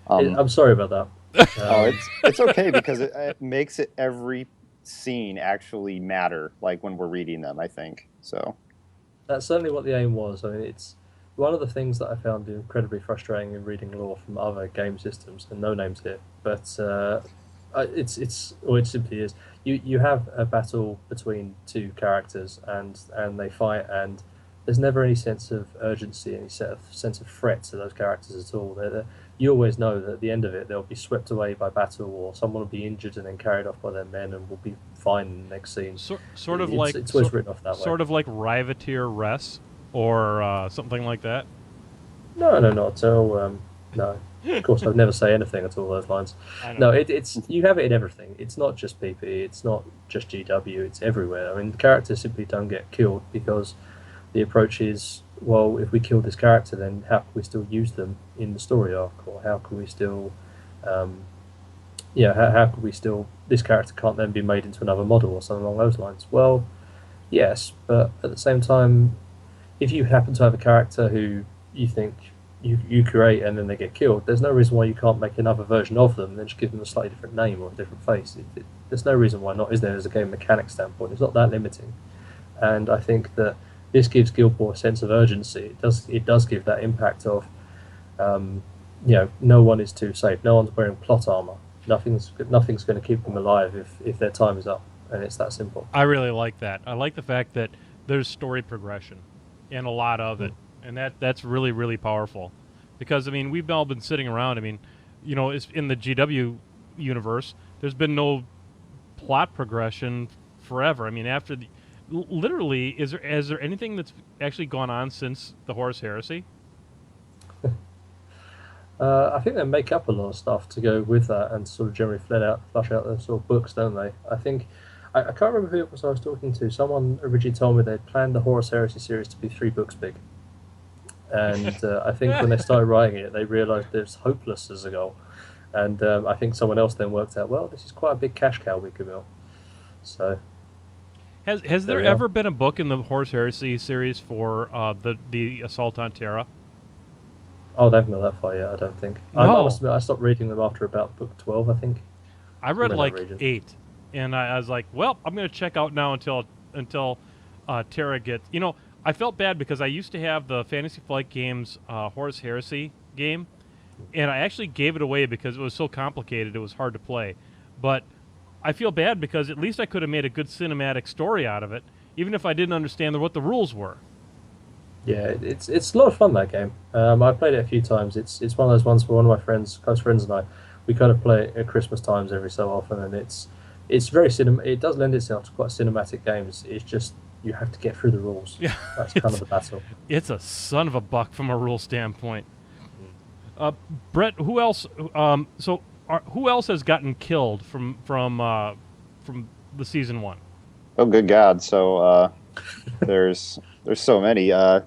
I'm sorry about that. Oh, it's okay because it makes every scene actually matter. Like when we're reading them, I think so. That's certainly what the aim was. I mean, it's one of the things that I found incredibly frustrating in reading lore from other game systems, and no names here, but it simply is. You have a battle between two characters, and they fight, and there's never any sense of urgency, any sense of threat to those characters at all. You always know that at the end of it, they'll be swept away by battle, or someone will be injured and then carried off by their men, and will be fine in the next scene. It's always written off that way. Sort of like Rivateer Res, or something like that. No, not at all. No, of course, I'd never say anything at all those lines. No, it's you have it in everything. It's not just PP. It's not just GW. It's everywhere. I mean, the characters simply don't get killed because the approach is, well, if we kill this character, then how can we still use them in the story arc, or how can we still, how can we still? This character can't then be made into another model or something along those lines. Well, yes, but at the same time, if you happen to have a character who you think you create and then they get killed, there's no reason why you can't make another version of them and then just give them a slightly different name or a different face. There's no reason why not, is there, as a game mechanic standpoint? It's not that limiting. And I think that this gives Guild Ball a sense of urgency. It does give that impact of, no one is too safe. No one's wearing plot armor. Nothing's going to keep them alive if their time is up, and it's that simple. I really like that. I like the fact that there's story progression, and a lot of it, and that's really, really powerful. Because I mean, we've all been sitting around. I mean, it's in the GW universe, there's been no plot progression forever. I mean, literally, is there anything that's actually gone on since the Horus Heresy? I think they make up a lot of stuff to go with that and sort of generally flush out those sort of books, don't they? I think, I can't remember who it was I was talking to. Someone originally told me they'd planned the Horus Heresy series to be 3 books big. And I think when they started writing it, they realised it was hopeless as a goal. And I think someone else then worked out, well, this is quite a big cash cow we could mill. So... Has there ever been a book in the Horus Heresy series for the Assault on Terra? Oh, they haven't got that far yet, I don't think. No. I must admit, I stopped reading them after about book 12, I think. I read like 8, and I was like, well, I'm going to check out now until Terra gets... I felt bad because I used to have the Fantasy Flight Games Horus Heresy game, and I actually gave it away because it was so complicated, it was hard to play. But I feel bad because at least I could have made a good cinematic story out of it, even if I didn't understand what the rules were. Yeah, it's a lot of fun, that game. I played it a few times. It's one of those ones where one of my close friends and I, we kind of play it at Christmas times every so often, and it's very it does lend itself to quite cinematic games. It's just you have to get through the rules. Yeah, that's kind of the battle. It's a son of a buck from a rule standpoint. Brett, who else? Who else has gotten killed from the season 1? Oh, good God! So there's so many. I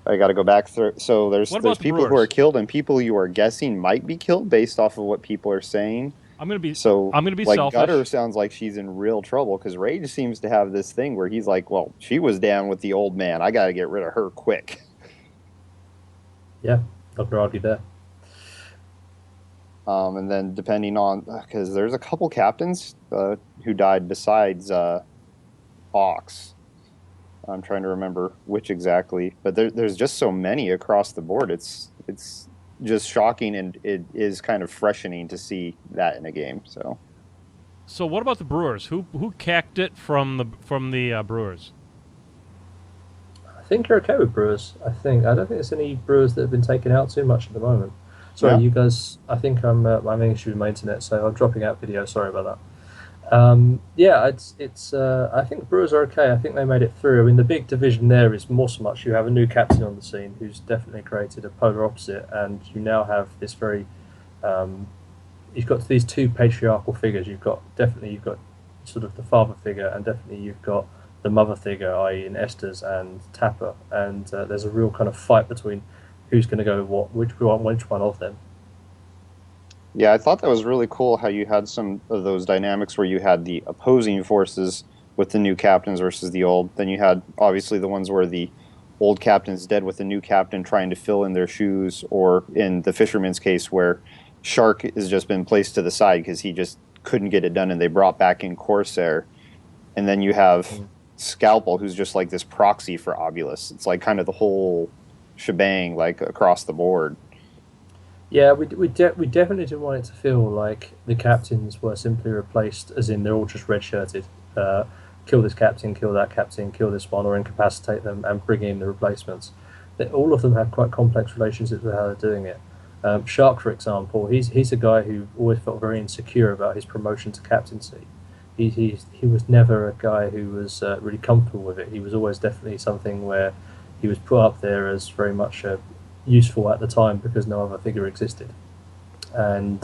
got to go back through. So there's people who are killed and people you are guessing might be killed based off of what people are saying. I'm gonna be selfish. Gutter sounds like she's in real trouble because Rage seems to have this thing where he's like, well, she was down with the old man. I got to get rid of her quick. Yeah, not gonna argue there. And then depending on, because there's a couple captains who died besides Ox. I'm trying to remember which exactly, but there's just so many across the board. It's just shocking, and it is kind of freshening to see that in a game. So what about the Brewers? Who cacked it from the Brewers? I think you're okay with Brewers. I don't think there's any Brewers that have been taken out too much at the moment. Sorry, Yeah. you guys. I think I'm having issue with my internet, so I'm dropping out video. Sorry about that. Yeah, it's. I think Brewers are okay. I think they made it through. I mean, the big division there is more so much you have a new captain on the scene who's definitely created a polar opposite, and you now have this very. You've got these two patriarchal figures. You've got sort of the father figure, and definitely you've got the mother figure, i.e., in Estes and Tapper, and there's a real kind of fight between who's going to go which one of them. Yeah, I thought that was really cool how you had some of those dynamics where you had the opposing forces with the new captains versus the old. Then you had obviously the ones where the old captain's dead with the new captain trying to fill in their shoes, or in the fisherman's case where Shark has just been placed to the side because he just couldn't get it done and they brought back in Corsair. And then you have Scalpel, who's just like this proxy for Obulus. It's like kind of the whole shebang, like across the board. Yeah, we definitely didn't want it to feel like the captains were simply replaced, as in they're all just red-shirted. Kill this captain, kill that captain, kill this one, or incapacitate them and bring in the replacements. All of them have quite complex relationships with how they're doing it. Shark, for example, he's a guy who always felt very insecure about his promotion to captaincy. He was never a guy who was really comfortable with it. He was always definitely something where he was put up there as very much useful at the time because no other figure existed. And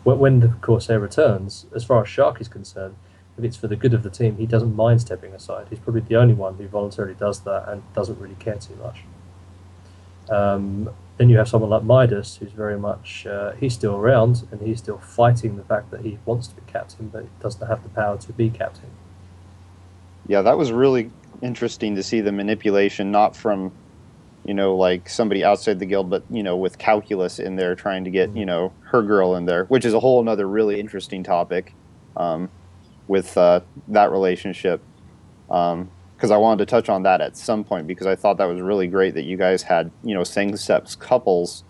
when the Corsair returns, as far as Shark is concerned, if it's for the good of the team, he doesn't mind stepping aside. He's probably the only one who voluntarily does that and doesn't really care too much. Then you have someone like Midas, who's very much, he's still around and he's still fighting the fact that he wants to be captain, but doesn't have the power to be captain. Yeah, that was really interesting to see the manipulation, not from, like somebody outside the guild, but, with Calculus in there trying to get, her girl in there, which is a whole another really interesting topic with that relationship. Because I wanted to touch on that at some point, because I thought that was really great that you guys had, same-sex couples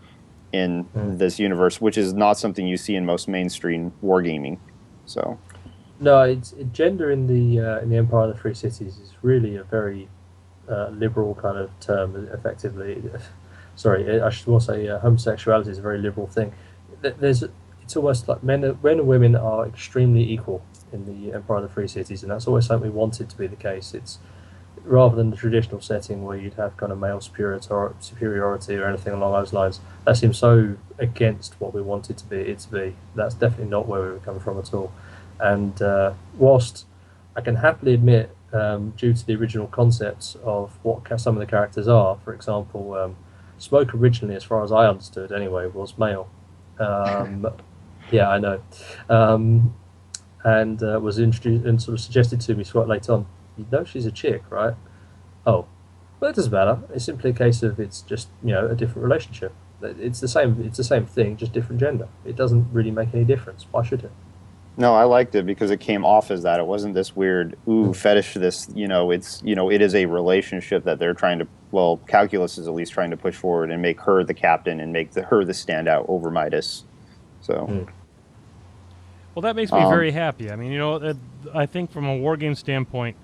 in this universe, which is not something you see in most mainstream wargaming. So, no, gender in the Empire of the Free Cities is really a very liberal kind of term. Effectively, sorry, I should also say homosexuality is a very liberal thing. It's almost like men and women are extremely equal in the Empire of the Free Cities, and that's always something we wanted to be the case. It's rather than the traditional setting where you'd have kind of male superiority or anything along those lines. That seems so against what we wanted it to be. That's definitely not where we were coming from at all. And whilst I can happily admit, due to the original concepts of what some of the characters are, for example, Smoke originally, as far as I understood anyway, was male. Yeah, I know. And was introduced and sort of suggested to me quite late on, she's a chick, right? Oh, well, it doesn't matter. It's simply a case of it's just, a different relationship. It's the same thing, just different gender. It doesn't really make any difference. Why should it? No, I liked it because it came off as that. It wasn't this weird, fetish, it is a relationship that they're trying to, Calculus is at least trying to push forward and make her the captain and make her the standout over Midas. So. Well, that makes me very happy. I mean, I think from a wargame standpoint,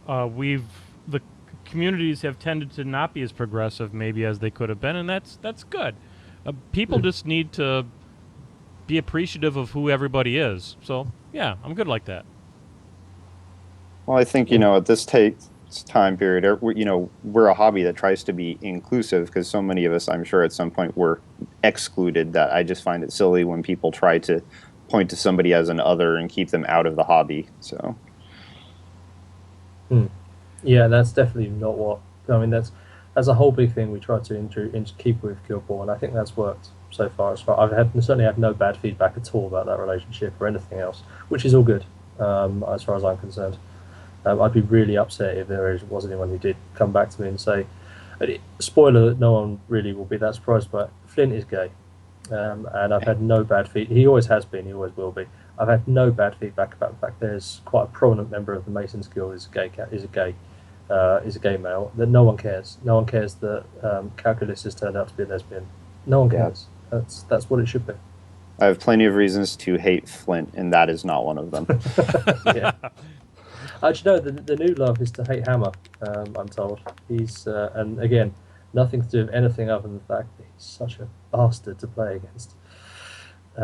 the communities have tended to not be as progressive maybe as they could have been, and that's good. People just need to be appreciative of who everybody is. So, yeah, I'm good like that. Well, I think, at this time period, we're a hobby that tries to be inclusive, because so many of us, I'm sure at some point, were excluded, that I just find it silly when people try to point to somebody as an other and keep them out of the hobby. So. Yeah, that's definitely not what... I mean, that's a whole big thing we try to keep with Guild Ball, and I think that's worked so far. I've certainly had no bad feedback at all about that relationship or anything else, which is all good, as far as I'm concerned. I'd be really upset if there was anyone who did come back to me and say, spoiler that no one really will be that surprised, but Flint is gay. And I've had no bad feedback. He always has been. He always will be. I've had no bad feedback about the fact there's quite a prominent member of the Masons Guild is a gay male. That no one cares. No one cares that Calculus has turned out to be a lesbian. No one cares. That's what it should be. I have plenty of reasons to hate Flint, and that is not one of them. Yeah. Actually, no. The new love is to hate Hammer. I'm told he's and again, nothing to do with anything other than the fact that he's such a bastard to play against.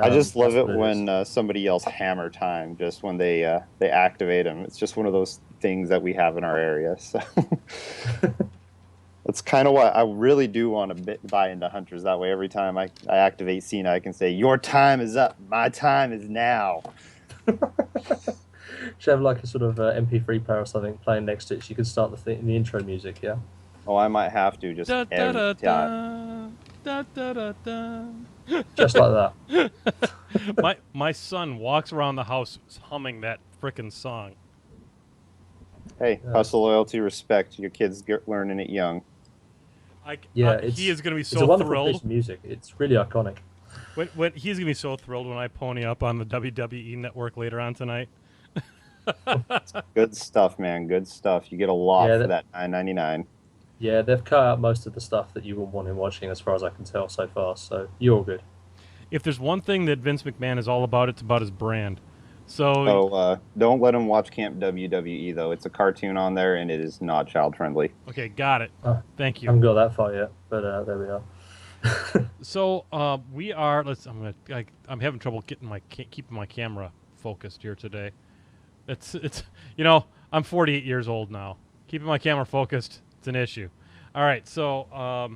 I just love it when somebody yells "hammer time" just when they activate him. It's just one of those things that we have in our area. So that's kind of why I really do want to buy into Hunters. That way, every time I activate Cena, I can say, "Your time is up. My time is now." Should have like a sort of MP3 player or something playing next to it. So you could start the intro music. Yeah. Oh, I might have to just every time. Just like that. my son walks around the house humming that frickin' song. Hey, hustle, loyalty, respect. Your kids learning it young. He is going to be so it's a wonderful thrilled. Piece of music. It's really iconic. When he's going to be so thrilled when I pony up on the WWE network later on tonight. Good stuff, man. Good stuff. You get a lot for that $9.99. Yeah, they've cut out most of the stuff that you would want him watching, as far as I can tell so far. So you're all good. If there's one thing that Vince McMahon is all about, it's about his brand. So don't let him watch Camp WWE though. It's a cartoon on there, and it is not child friendly. Okay, got it. Thank you. I haven't got that far yet, but there we are. So we are. I'm having trouble keeping my camera focused here today. It's I'm 48 years old now. Keeping my camera focused, it's an issue. All right, so I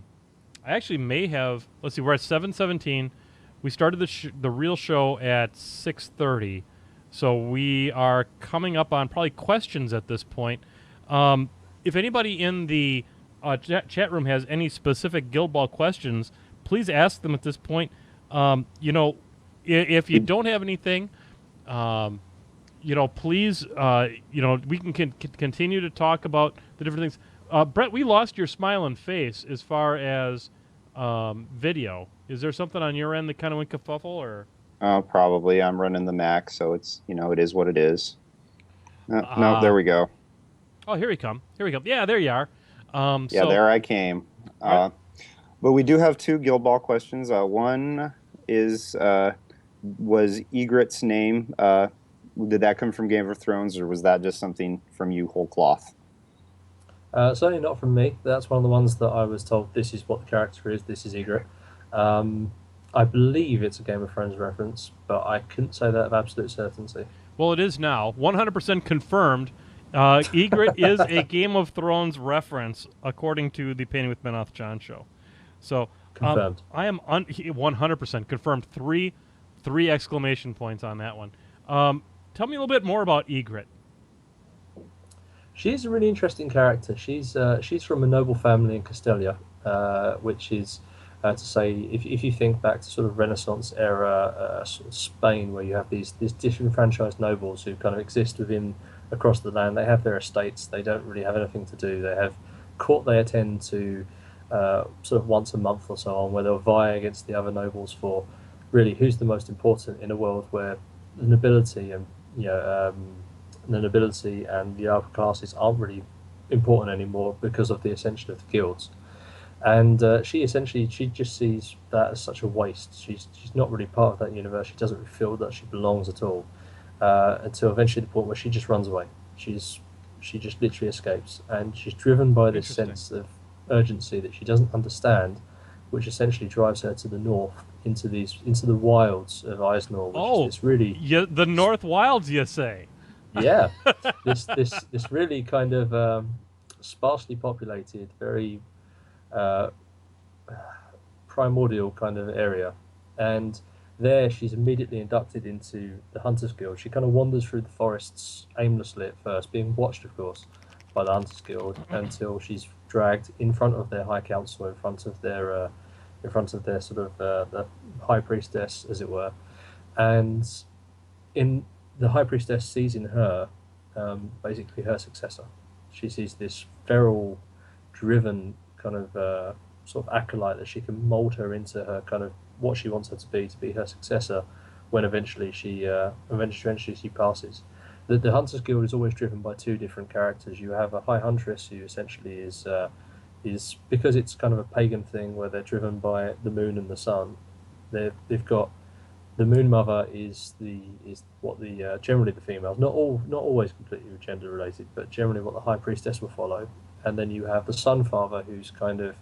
actually may have. Let's see, we're at 7:17. We started the real show at 6:30, so we are coming up on probably questions at this point. If anybody in the chat room has any specific Guild Ball questions, please ask them at this point. If you don't have anything, please, we can continue to talk about the different things. Brett, we lost your smiling face as far as video. Is there something on your end that kind of went kerfuffle, or? Probably. I'm running the Mac, so it's it is what it is. No, there we go. Oh, here we come. Yeah, there you are. There I came. Right. But we do have two Guild Ball questions. One is, was Egret's name, did that come from Game of Thrones, or was that just something from you whole cloth? Certainly not from me. That's one of the ones that I was told, this is what the character is, this is Egret. I believe it's a Game of Thrones reference, but I couldn't say that with absolute certainty. Well, it is now. 100% confirmed. Egret is a Game of Thrones reference, according to the Painting with Ben Off John show. So confirmed. I am 100% confirmed. Three exclamation points on that one. Tell me a little bit more about Egret. She's a really interesting character. She's from a noble family in Castelia, which is to say, if you think back to sort of Renaissance era sort of Spain, where you have these disenfranchised nobles who kind of exist across the land. They have their estates. They don't really have anything to do. They have court they attend to sort of once a month or so on, where they'll vie against the other nobles for really who's the most important in a world where the nobility and the upper classes aren't really important anymore because of the ascension of the guilds. And she just sees that as such a waste. She's not really part of that universe. She doesn't really feel that she belongs at all until eventually the point where she just runs away. She just literally escapes, and she's driven by this sense of urgency that she doesn't understand, which essentially drives her to the north into the wilds of Eisnor, which is this really the North Wilds, you say? Yeah, this really kind of sparsely populated, very primordial kind of area, and there she's immediately inducted into the Hunters Guild. She kind of wanders through the forests aimlessly at first, being watched, of course, by the Hunters Guild, until she's dragged in front of their High Council, in front of their sort of the High Priestess, as it were, and in the High Priestess sees in her basically her successor. She sees this feral, driven kind of sort of acolyte that she can mold her into her kind of what she wants her to be her successor when eventually she passes. The Hunters Guild is always driven by two different characters. You have a High Huntress, who essentially is because it's kind of a pagan thing where they're driven by the moon and the sun. They've got the Moon Mother is what the generally the females, not always completely gender related, but generally what the High Priestess will follow. And then you have the Sun Father, who's kind of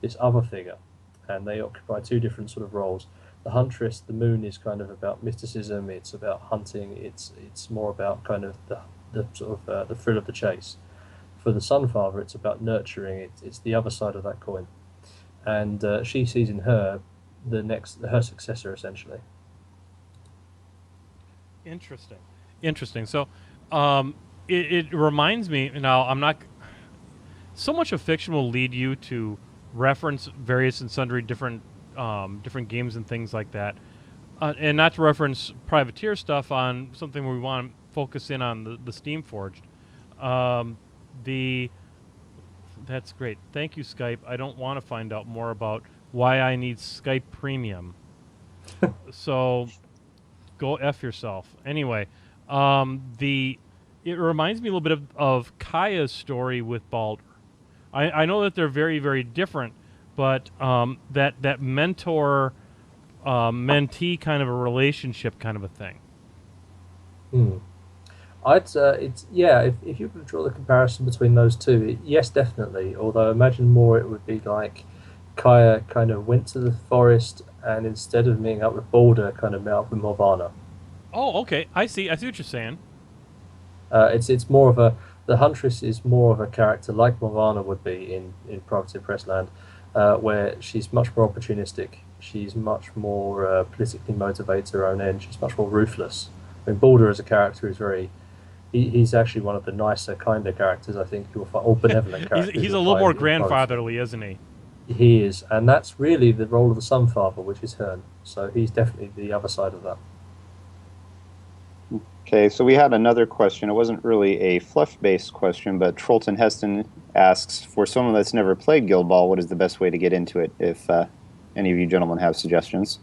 this other figure, and they occupy two different sort of roles. The Huntress, the moon, is kind of about mysticism. It's about hunting. It's more about kind of the sort of the thrill of the chase. For the Sun Father, it's about nurturing. It's the other side of that coin, and she sees in her her successor essentially. Interesting. So, it reminds me. Now, I'm not. So much of fiction will lead you to reference various and sundry different games and things like that, and not to reference privateer stuff on something where we want to focus in on the Steamforged. That's great. Thank you, Skype. I don't want to find out more about why I need Skype Premium. So, go F yourself. Anyway, it reminds me a little bit of Kaya's story with Baldur. I know that they're very, very different, but that mentor mentee kind of a relationship kind of a thing. If you could draw the comparison between those two, yes, definitely. Although I imagine more it would be like Kaya kind of went to the forest and instead of meeting up with Baldur, kind of met up with Morvana. Oh, okay. I see what you're saying. It's more of the Huntress is more of a character like Morvana would be in Privateer Pressland, where she's much more opportunistic. She's much more politically motivated to her own end. She's much more ruthless. I mean, Baldur as a character is he's actually one of the nicer, kinder characters, I think, you'll find, or benevolent characters. He's a little more grandfatherly, isn't he? He is, and that's really the role of the Sun Father, which is Hearn. So he's definitely the other side of that. Okay, so we had another question. It wasn't really a fluff-based question, but Trollton Heston asks, for someone that's never played Guild Ball, what is the best way to get into it, if any of you gentlemen have suggestions?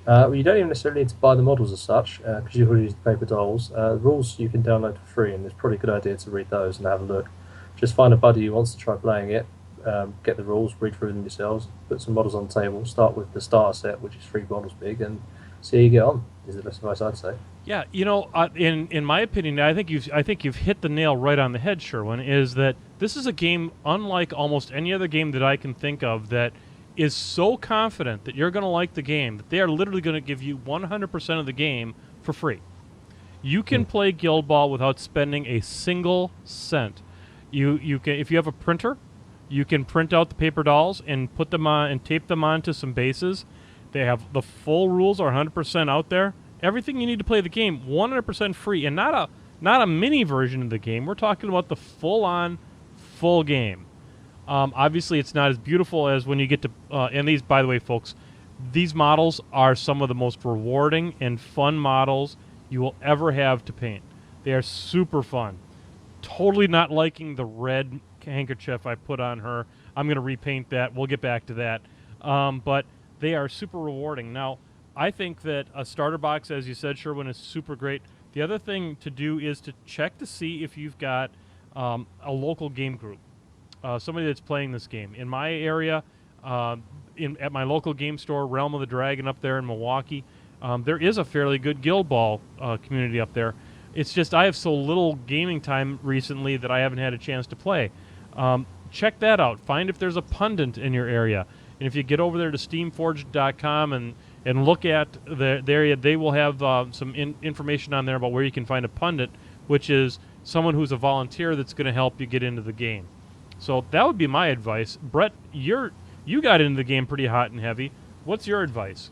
Well, you don't even necessarily need to buy the models as such, because you already use the paper dolls. The rules you can download for free, and it's probably a good idea to read those and have a look. Just find a buddy who wants to try playing it, get the rules, read through them yourselves, put some models on the table, start with the starter set, which is 3 models big, and see how you get on, is the best advice I'd say. Yeah, in my opinion, I think you've hit the nail right on the head, Sherwin, is that this is a game unlike almost any other game that I can think of that is so confident that you're going to like the game that they are literally going to give you 100% of the game for free. You can play Guild Ball without spending a single cent. You can, if you have a printer, you can print out the paper dolls and put them on and tape them onto some bases. They have the full rules are 100% out there. Everything you need to play the game 100% free, and not a mini version of the game. We're talking about the full game. Obviously, it's not as beautiful as when you get to and these, by the way, folks, these models are some of the most rewarding and fun models you will ever have to paint. They are super fun. Totally not liking the red handkerchief I put on her. I'm going to repaint that. We'll get back to that. But they are super rewarding. Now, I think that a starter box, as you said, Sherwin, is super great. The other thing to do is to check to see if you've got a local game group, somebody that's playing this game. In my area, at my local game store, Realm of the Dragon up there in Milwaukee, there is a fairly good Guild Ball community up there. It's just I have so little gaming time recently that I haven't had a chance to play. Check that out. Find if there's a pundit in your area. And if you get over there to steamforged.com and look at the area, they will have some information on there about where you can find a pundit, which is someone who's a volunteer that's going to help you get into the game. So that would be my advice. Brett, you got into the game pretty hot and heavy. What's your advice?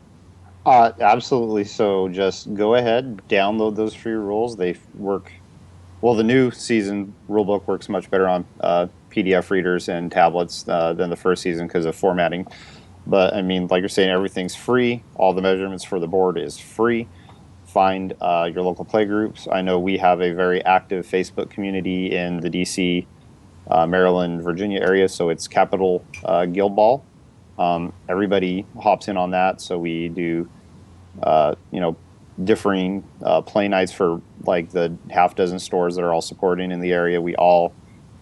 Absolutely. So just go ahead, download those free rules. They work well. The new season rulebook works much better on PDF readers and tablets than the first season because of formatting. But I mean, like you're saying, everything's free. All the measurements for the board is free. Find your local play groups. I know we have a very active Facebook community in the DC, Maryland, Virginia area. So it's Capital Guild Ball. Everybody hops in on that, so we do, differing play nights for like the half dozen stores that are all supporting in the area. We all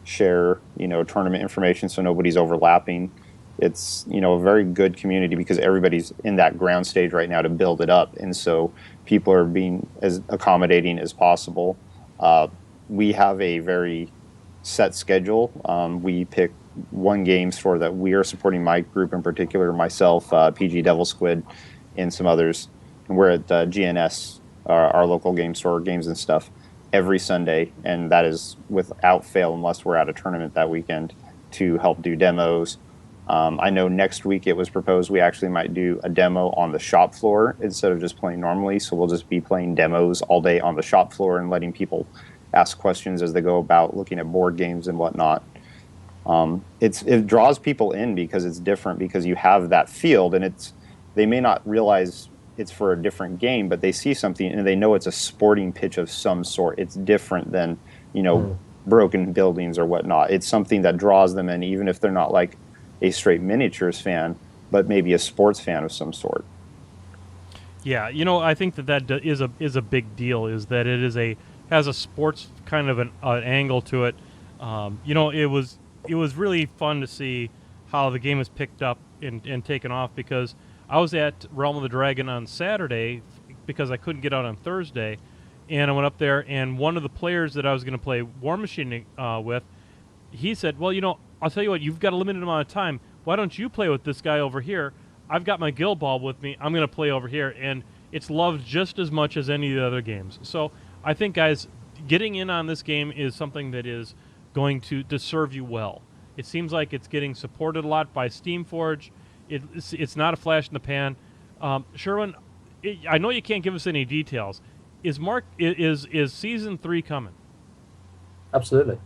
share, tournament information, so nobody's overlapping. It's, a very good community because everybody's in that ground stage right now to build it up, and so people are being as accommodating as possible. We have a very set schedule. We pick one game store that we are supporting, my group in particular, myself, PG Devil Squid, and some others. And we're at GNS, our local game store, Games and Stuff, every Sunday, and that is without fail unless we're at a tournament that weekend to help do demos. I know next week it was proposed we actually might do a demo on the shop floor instead of just playing normally, so we'll just be playing demos all day on the shop floor and letting people ask questions as they go about looking at board games and whatnot. It draws people in because it's different, because you have that field, and they may not realize it's for a different game, but they see something and they know it's a sporting pitch of some sort. It's different than, broken buildings or whatnot. It's something that draws them in, even if they're not like a straight miniatures fan, but maybe a sports fan of some sort. Yeah, I think that is a big deal. Is that it has a sports kind of an angle to it. It was really fun to see how the game was picked up and taken off, because I was at Realm of the Dragon on Saturday because I couldn't get out on Thursday, and I went up there, and one of the players that I was going to play War Machine with, he said, well, I'll tell you what, you've got a limited amount of time. Why don't you play with this guy over here? I've got my guild ball with me. I'm going to play over here, and it's loved just as much as any of the other games. So I think, guys, getting in on this game is something that is going to serve you well. It seems like it's getting supported a lot by Steamforged. It's not a flash in the pan. Sherwin, I know you can't give us any details. Is season 3 coming? Absolutely.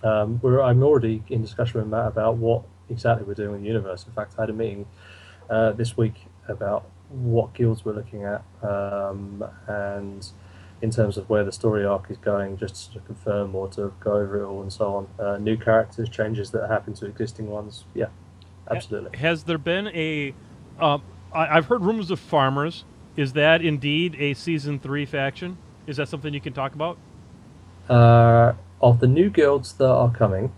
I'm already in discussion with Matt about what exactly we're doing with the universe. In fact, I had a meeting this week about what guilds we're looking at, and in terms of where the story arc is going, just to confirm or to go over it all and so on. New characters, changes that happen to existing ones. Yeah, absolutely. Has there been I've heard rumors of farmers. Is that indeed a season 3 faction? Is that something you can talk about? Of the new guilds that are coming,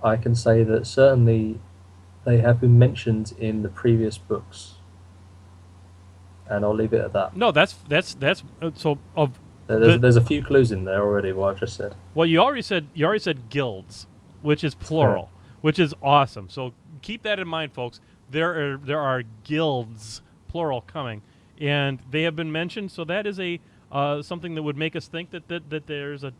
I can say that certainly they have been mentioned in the previous books, and I'll leave it at that. No, that's so of. There's a few clues in there already. What I've just said. Well, you already said guilds, which is plural, which is awesome. So keep that in mind, folks. There are guilds, plural, coming, and they have been mentioned. So that is something that would make us think that there's a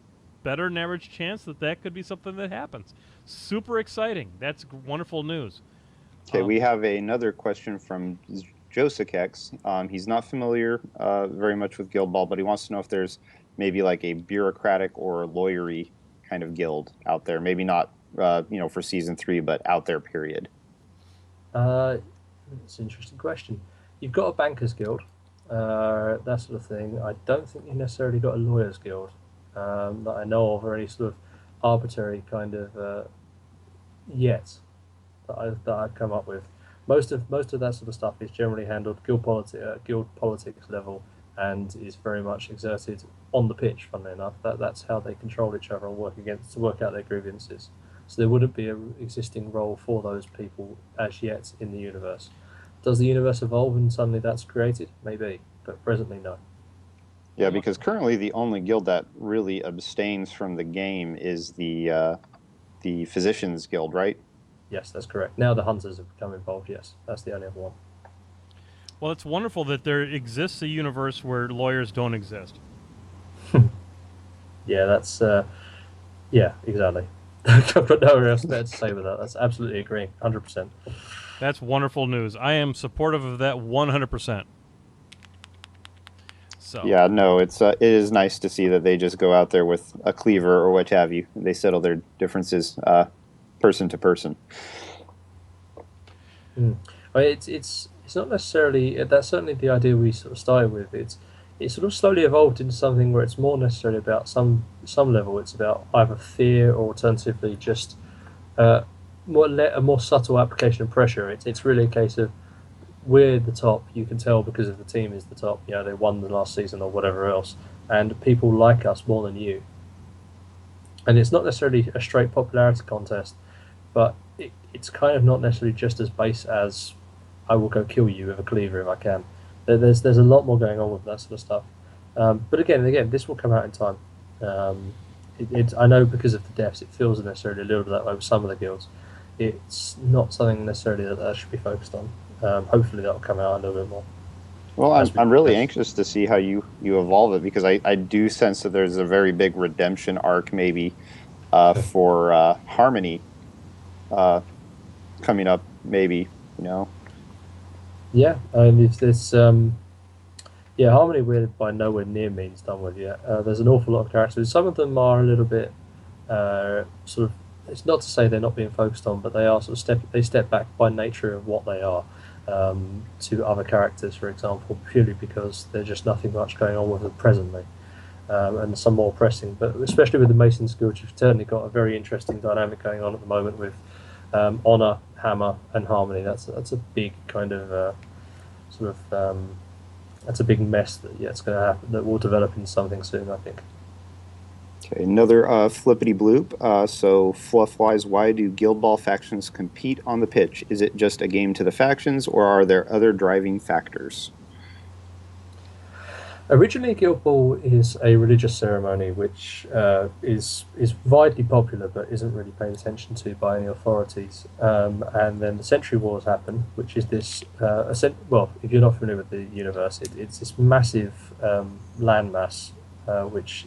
better than average chance that could be something that happens. Super exciting. That's wonderful news. Okay, we have another question from Josekex. He's not familiar very much with Guild Ball, but he wants to know if there's maybe like a bureaucratic or lawyery kind of guild out there. Maybe not, for season 3, but out there, period. That's an interesting question. You've got a bankers guild, that sort of thing. I don't think you've necessarily got a lawyers guild that I know of, or any sort of arbitrary kind of yet that I've come up with. Most of that sort of stuff is generally handled guild politics level, and is very much exerted on the pitch. Funnily enough, that's how they control each other and work out their grievances. So there wouldn't be an existing role for those people as yet in the universe. Does the universe evolve and suddenly that's created? Maybe, but presently no. Yeah, because currently the only guild that really abstains from the game is the Physicians Guild, right? Yes, that's correct. Now the Hunters have become involved, yes. That's the only other one. Well, it's wonderful that there exists a universe where lawyers don't exist. Yeah, that's... yeah, exactly. I've got nowhere else better to say with that. That's absolutely agreeing, 100%. That's wonderful news. I am supportive of that 100%. So. Yeah, no, it is nice to see that they just go out there with a cleaver or what have you. They settle their differences person to person. I mean, it's not necessarily, that's certainly the idea we sort of started with. It's sort of slowly evolved into something where it's more necessarily about some level. It's about either fear or alternatively just a more subtle application of pressure. It's really a case of we're the top. You can tell because of the team is the top. You know, they won the last season or whatever else, and people like us more than you. And it's not necessarily a straight popularity contest, but it's kind of not necessarily just as base as I will go kill you with a cleaver if I can. There's a lot more going on with that sort of stuff. But again, this will come out in time. I know because of the deaths, it feels necessarily a little bit that way with some of the guilds. It's not something necessarily that should be focused on. Hopefully that will come out a little bit more. Well, I'm really anxious to see how you evolve it, because I do sense that there's a very big redemption arc maybe for Harmony coming up, maybe, you know. Yeah, and if this Harmony we're by nowhere near means done with yet. There's an awful lot of characters. Some of them are a little bit sort of. It's not to say they're not being focused on, but they are sort of step back by nature of what they are to other characters, for example, purely because there's just nothing much going on with them presently, and some more pressing. But especially with the Mason's Guild, you've certainly got a very interesting dynamic going on at the moment with Honor, Hammer, and Harmony. That's a big kind of that's a big mess it's going to happen, that will develop into something soon, I think. Okay, another flippity bloop. So, fluff-wise, why do Guild Ball factions compete on the pitch? Is it just a game to the factions, or are there other driving factors? Originally, Guild Ball is a religious ceremony which is widely popular but isn't really paid attention to by any authorities. And then the Century Wars happen, which is this. Well, if you're not familiar with the universe, it's this massive landmass which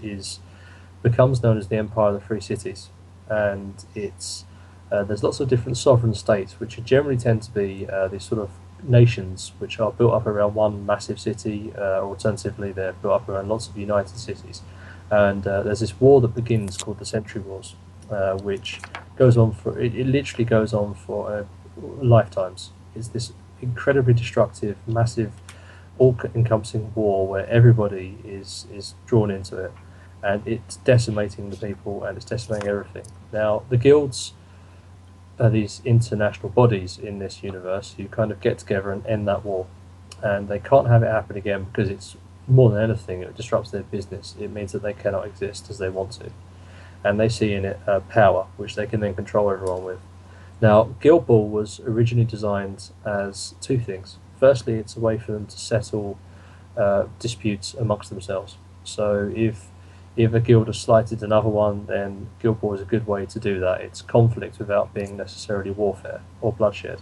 becomes known as the Empire of the Free Cities, and there's lots of different sovereign states which generally tend to be these sort of nations which are built up around one massive city, or alternatively they're built up around lots of united cities. And there's this war that begins called the Century Wars, which goes on it literally goes on for lifetimes. It's this incredibly destructive, massive, all-encompassing war where everybody is drawn into it, and it's decimating the people and it's decimating everything. Now, the guilds are these international bodies in this universe who kind of get together and end that war, and they can't have it happen again because it's more than anything, it disrupts their business. It means that they cannot exist as they want to, and they see in it power which they can then control everyone with. Now, Guild Ball was originally designed as two things. Firstly, it's a way for them to settle disputes amongst themselves. So if a guild has slighted another one, then Guild Ball is a good way to do that. It's conflict without being necessarily warfare or bloodshed.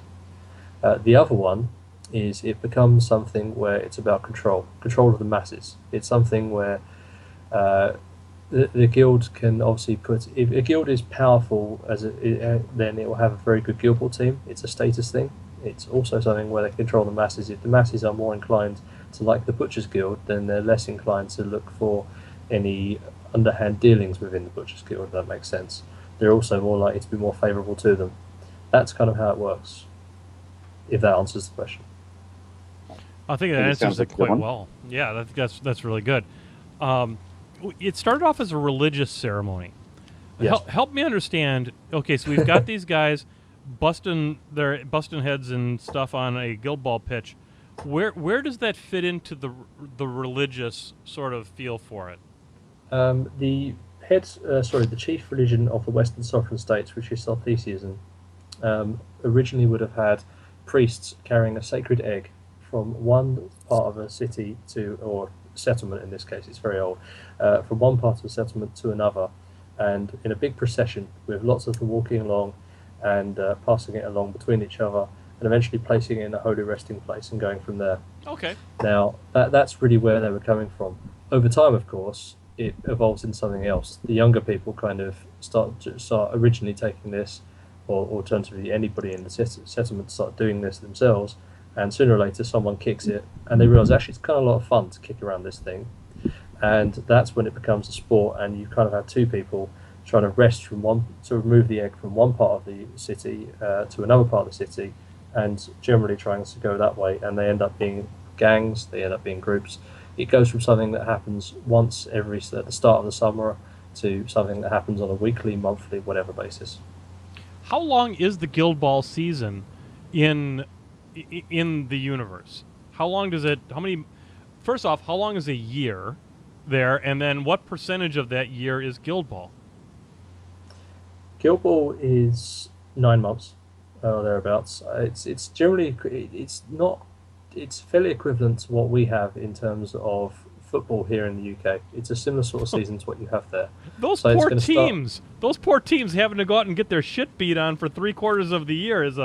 The other one is it becomes something where it's about control of the masses. It's something where the guild can obviously if a guild is powerful then it will have a very good Guild Ball team. It's a status thing. It's also something where they control the masses. If the masses are more inclined to like the Butcher's Guild, then they're less inclined to look for any underhand dealings within the Butcher's Guild, if that makes sense. They're also more likely to be more favourable to them. That's kind of how it works, if that answers the question. I think that answers it quite well. Yeah, I think that's really good. It started off as a religious ceremony. Yes. Help me understand. Okay, so we've got these guys busting heads and stuff on a Guild Ball pitch. Where does that fit into the religious sort of feel for it? The chief religion of the Western Sovereign States, which is Southeasianism, originally would have had priests carrying a sacred egg from one part of a city or settlement, in this case, it's very old, from one part of a settlement to another, and in a big procession with lots of them walking along and passing it along between each other, and eventually placing it in a holy resting place and going from there. Okay. Now, that's really where they were coming from. Over time, of course, it evolves into something else. The younger people kind of start originally taking this, or alternatively anybody in the settlement start doing this themselves, and sooner or later someone kicks it, and they realise actually it's kind of a lot of fun to kick around this thing, and that's when it becomes a sport, and you kind of have two people trying to remove the egg from one part of the city to another part of the city, and generally trying to go that way, and they end up being gangs, they end up being groups. It goes from something that happens once at the start of the summer to something that happens on a weekly, monthly, whatever basis. how long is the Guild Ball season in the universe? How long does it? How many? First off, how long is a year there, and then what percentage of that year is Guild Ball? Guild Ball is 9 months, or thereabouts. It's generally it's not it's fairly equivalent to what we have in terms of football here in the UK. It's a similar sort of season to what you have there. Those So it's poor gonna teams. Those poor teams having to go out and get their shit beat on for 3/4 of the year is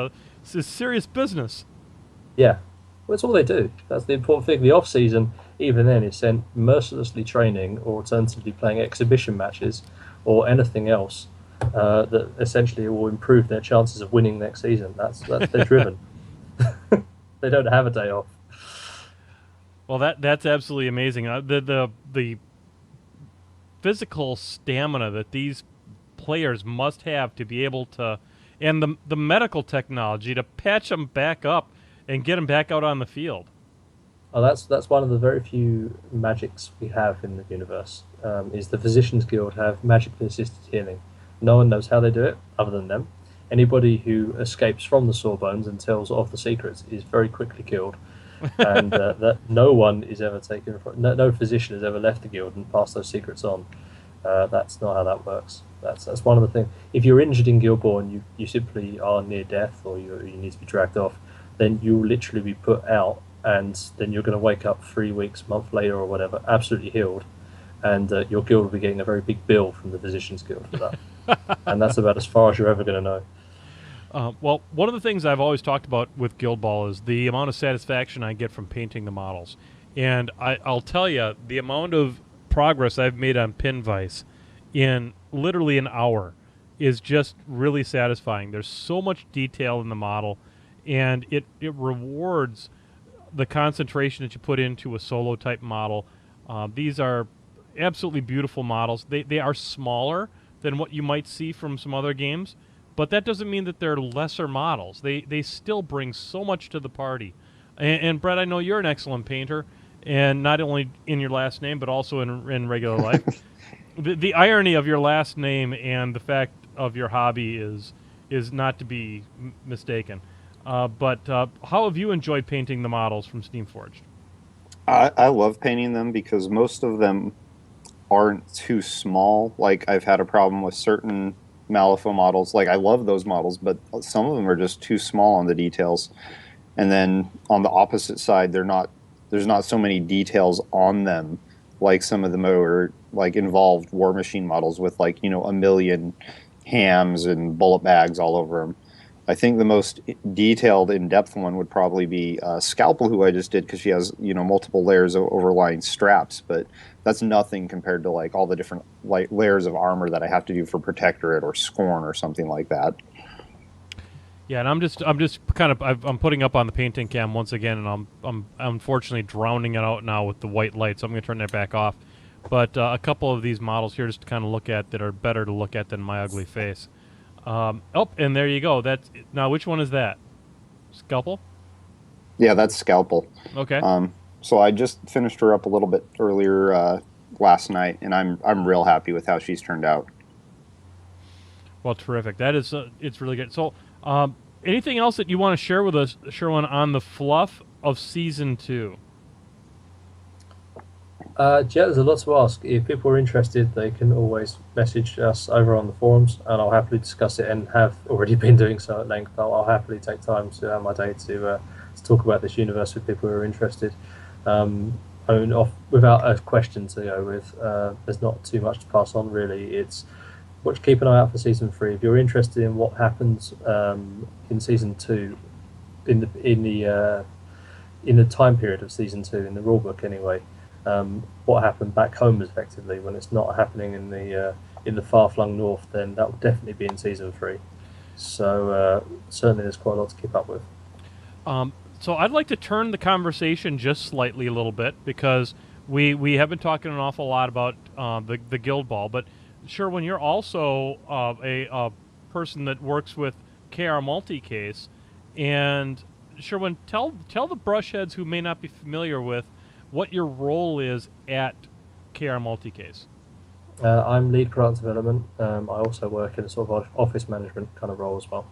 serious business. Yeah, well, that's all they do. That's the important thing. The off season, even then, is spent mercilessly training or alternatively playing exhibition matches or anything else that essentially will improve their chances of winning next season. That's they're driven. They don't have a day off. Well, that's absolutely amazing. The physical stamina that these players must have to be able to, and the medical technology to patch them back up and get them back out on the field. Oh, that's one of the very few magics we have in the universe. Is the Physicians Guild have magically assisted healing? No one knows how they do it other than them. Anybody who escapes from the Sawbones and tells of the secrets is very quickly killed, and that no one is ever taken. No physician has ever left the guild and passed those secrets on. That's not how that works. That's one of the things. If you're injured in Guild Ball and you simply are near death or you need to be dragged off, then you'll literally be put out, and then you're going to wake up 3 weeks, month later or whatever, absolutely healed, and your guild will be getting a very big bill from the Physicians Guild for that. And that's about as far as you're ever going to know. Well, one of the things I've always talked about with Guild Ball is the amount of satisfaction I get from painting the models. And I'll tell you, the amount of progress I've made on Pinvice in literally an hour is just really satisfying. There's so much detail in the model, and it rewards the concentration that you put into a solo type model. These are absolutely beautiful models. They are smaller than what you might see from some other games, but that doesn't mean that they're lesser models. They still bring so much to the party. And Brett, I know you're an excellent painter, and not only in your last name, but also in regular life. The irony of your last name and the fact of your hobby is not to be mistaken. But how have you enjoyed painting the models from Steamforged? I love painting them because most of them aren't too small. Like, I've had a problem with certain Malifaux models. Like, I love those models, but some of them are just too small on the details. And then on the opposite side, there's not so many details on them like some of the more like involved War Machine models with, like, you know, a million hams and bullet bags all over them. I think the most detailed, in-depth one would probably be Scalpel, who I just did, because she has, you know, multiple layers of overlying straps, but that's nothing compared to like all the different like layers of armor that I have to do for Protectorate or Scorn or something like that. Yeah, and I'm just kind of I'm putting up on the painting cam once again, and I'm unfortunately drowning it out now with the white light, so I'm going to turn that back off. But a couple of these models here just to kind of look at that are better to look at than my ugly face. Oh, and there you go. Now, which one is that? Scalpel? Yeah, that's Scalpel. Okay. So I just finished her up a little bit earlier last night, and I'm real happy with how she's turned out. Well, terrific. That is it's really good. So, anything else that you want to share with us, Sherwin, on the fluff of Season 2? Yeah, there's a lot to ask. If people are interested, they can always message us over on the forums, and I'll happily discuss it, and have already been doing so at length. I'll happily take time to my day to talk about this universe with people who are interested. I mean, without a question to go with, there's not too much to pass on, really. It's keep an eye out for Season 3. If you're interested in what happens in Season 2, in the time period of Season 2, in the rulebook anyway, what happened back home effectively when it's not happening in the far-flung north, then that will definitely be in Season 3. So certainly there's quite a lot to keep up with. So I'd like to turn the conversation just slightly a little bit, because we have been talking an awful lot about the Guild Ball, but Sherwin, you're also a person that works with KR Multicase, and Sherwin, tell the brushheads who may not be familiar with what your role is at KR Multicase. I'm lead product development. I also work in a sort of office management kind of role as well.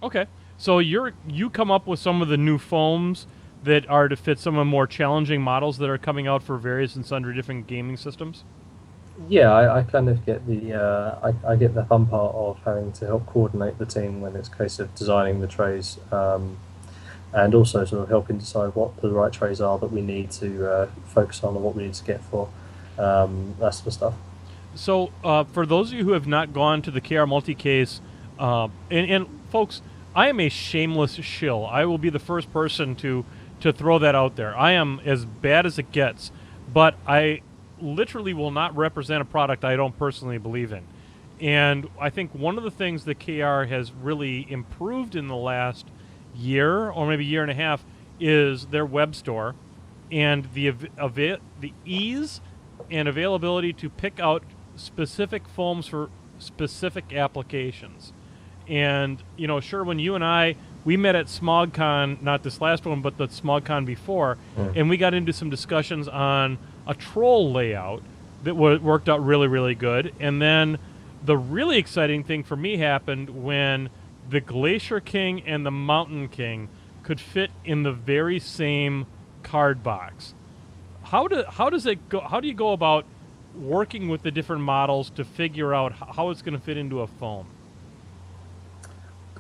Okay, so you come up with some of the new foams that are to fit some of the more challenging models that are coming out for various and sundry different gaming systems. Yeah, I kind of get I get the fun part of having to help coordinate the team when it's a case of designing the trays, and also sort of helping decide what the right trays are that we need to focus on and what we need to get for that sort of stuff. So, for those of you who have not gone to the KR Multicase, and folks, I am a shameless shill. I will be the first person to throw that out there. I am as bad as it gets, but I literally will not represent a product I don't personally believe in. And I think one of the things that KR has really improved in the last year or maybe year and a half is their web store and the ease and availability to pick out specific foams for specific applications. And, you know, Sherwin, you and I, we met at SmogCon, not this last one, but the SmogCon before, and we got into some discussions on a troll layout that worked out really, really good. And then the really exciting thing for me happened when the Glacier King and the Mountain King could fit in the very same card box. How does it go? How do you go about working with the different models to figure out how it's going to fit into a foam?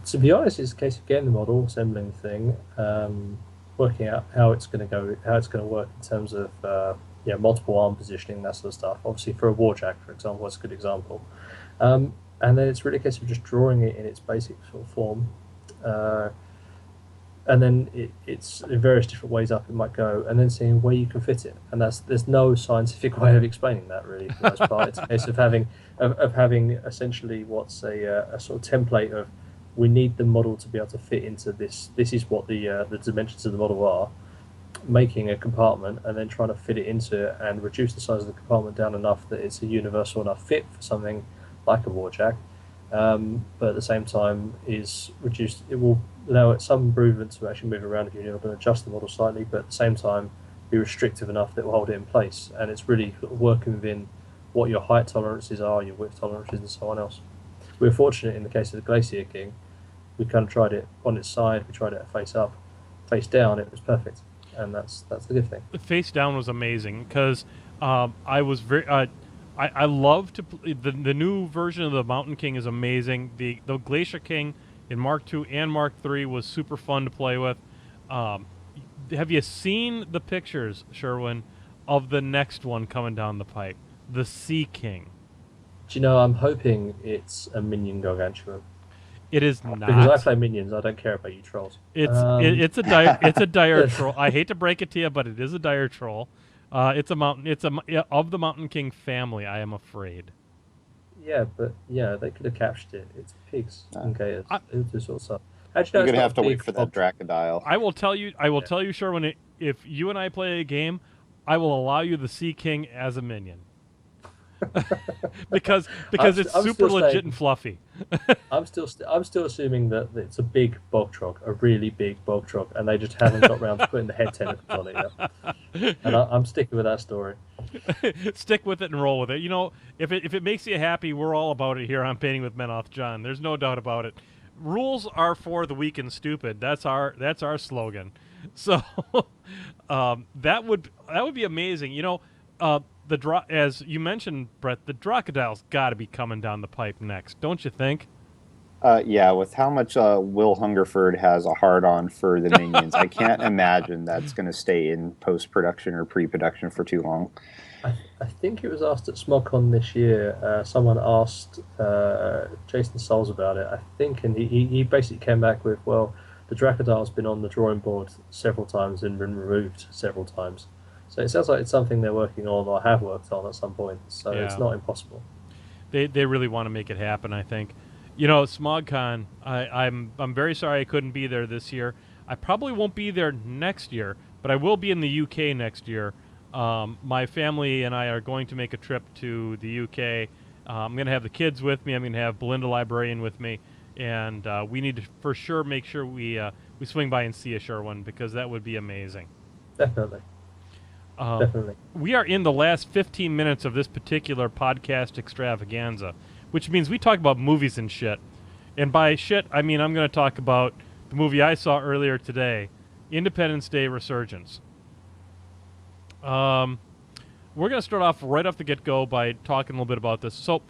To be honest, it's a case of getting the model, assembling the thing, working out how it's going to go, how it's going to work in terms of multiple arm positioning, that sort of stuff. Obviously, for a warjack, for example, that's a good example. And then it's really a case of just drawing it in its basic sort of form. And then it's in various different ways up it might go, and then seeing where you can fit it. And there's no scientific way of explaining that, really, for the most part. It's a case of having essentially what's a sort of template of, we need the model to be able to fit into this. This is what the dimensions of the model are. Making a compartment and then trying to fit it into it and reduce the size of the compartment down enough that it's a universal enough fit for something like a warjack. But at the same time is reduced. It will allow it some improvement to actually move around if you need to adjust the model slightly, but at the same time be restrictive enough that will hold it in place. And it's really sort of working within what your height tolerances are, your width tolerances, and so on else. We were fortunate in the case of the Glacier King. We kind of tried it on its side. We tried it face up, face down. It was perfect, and that's the good thing. Face down was amazing because I was very. I love to the new version of the Mountain King is amazing. The Glacier King in Mark II and Mark III was super fun to play with. Have you seen the pictures, Sherwin, of the next one coming down the pipe, the Sea King? Do you know? I'm hoping it's a minion gargantuan. It is not, because I play minions. I don't care about you trolls. It's a dire troll. I hate to break it to you, but it is a dire troll. It's of the Mountain King family. I am afraid. Yeah, but they could have captured it. It's pigs. Okay, it's this sort of stuff. You're gonna have to wait for that Dracodile. I will tell you. Tell you, Sherwin. If you and I play a game, I will allow you the Sea King as a minion. because it's super legit and fluffy. I'm still assuming that it's a big bog trog, a really big bog trog, and they just haven't got around to putting the head tentacles on it yet. And I'm sticking with that story. Stick with it and roll with it. You know, if it makes you happy, we're all about it here on Painting with Menoth John. There's no doubt about it. Rules are for the weak and stupid. That's our slogan. So that would be amazing. You know, as you mentioned, Brett, the Dracodile's got to be coming down the pipe next, don't you think? Yeah, with how much Will Hungerford has a hard-on for the minions, I can't imagine that's going to stay in post-production or pre-production for too long. I think it was asked at SmogCon this year. Someone asked Jason Souls about it, I think, and he basically came back with, well, the Dracodile's been on the drawing board several times and been removed several times. So it sounds like it's something they're working on or have worked on at some point. So yeah. It's not impossible. They really want to make it happen, I think. You know, SmogCon, I'm very sorry I couldn't be there this year. I probably won't be there next year, but I will be in the UK next year. My family and I are going to make a trip to the UK. I'm going to have the kids with me. I'm going to have Belinda Librarian with me. And we need to for sure make sure we swing by and see a Sherwin, because that would be amazing. Definitely. Definitely. We are in the last 15 minutes of this particular podcast extravaganza, which means we talk about movies and shit. And by shit, I mean I'm going to talk about the movie I saw earlier today, Independence Day Resurgence. We're going to start off right off the get-go by talking a little bit about this. So,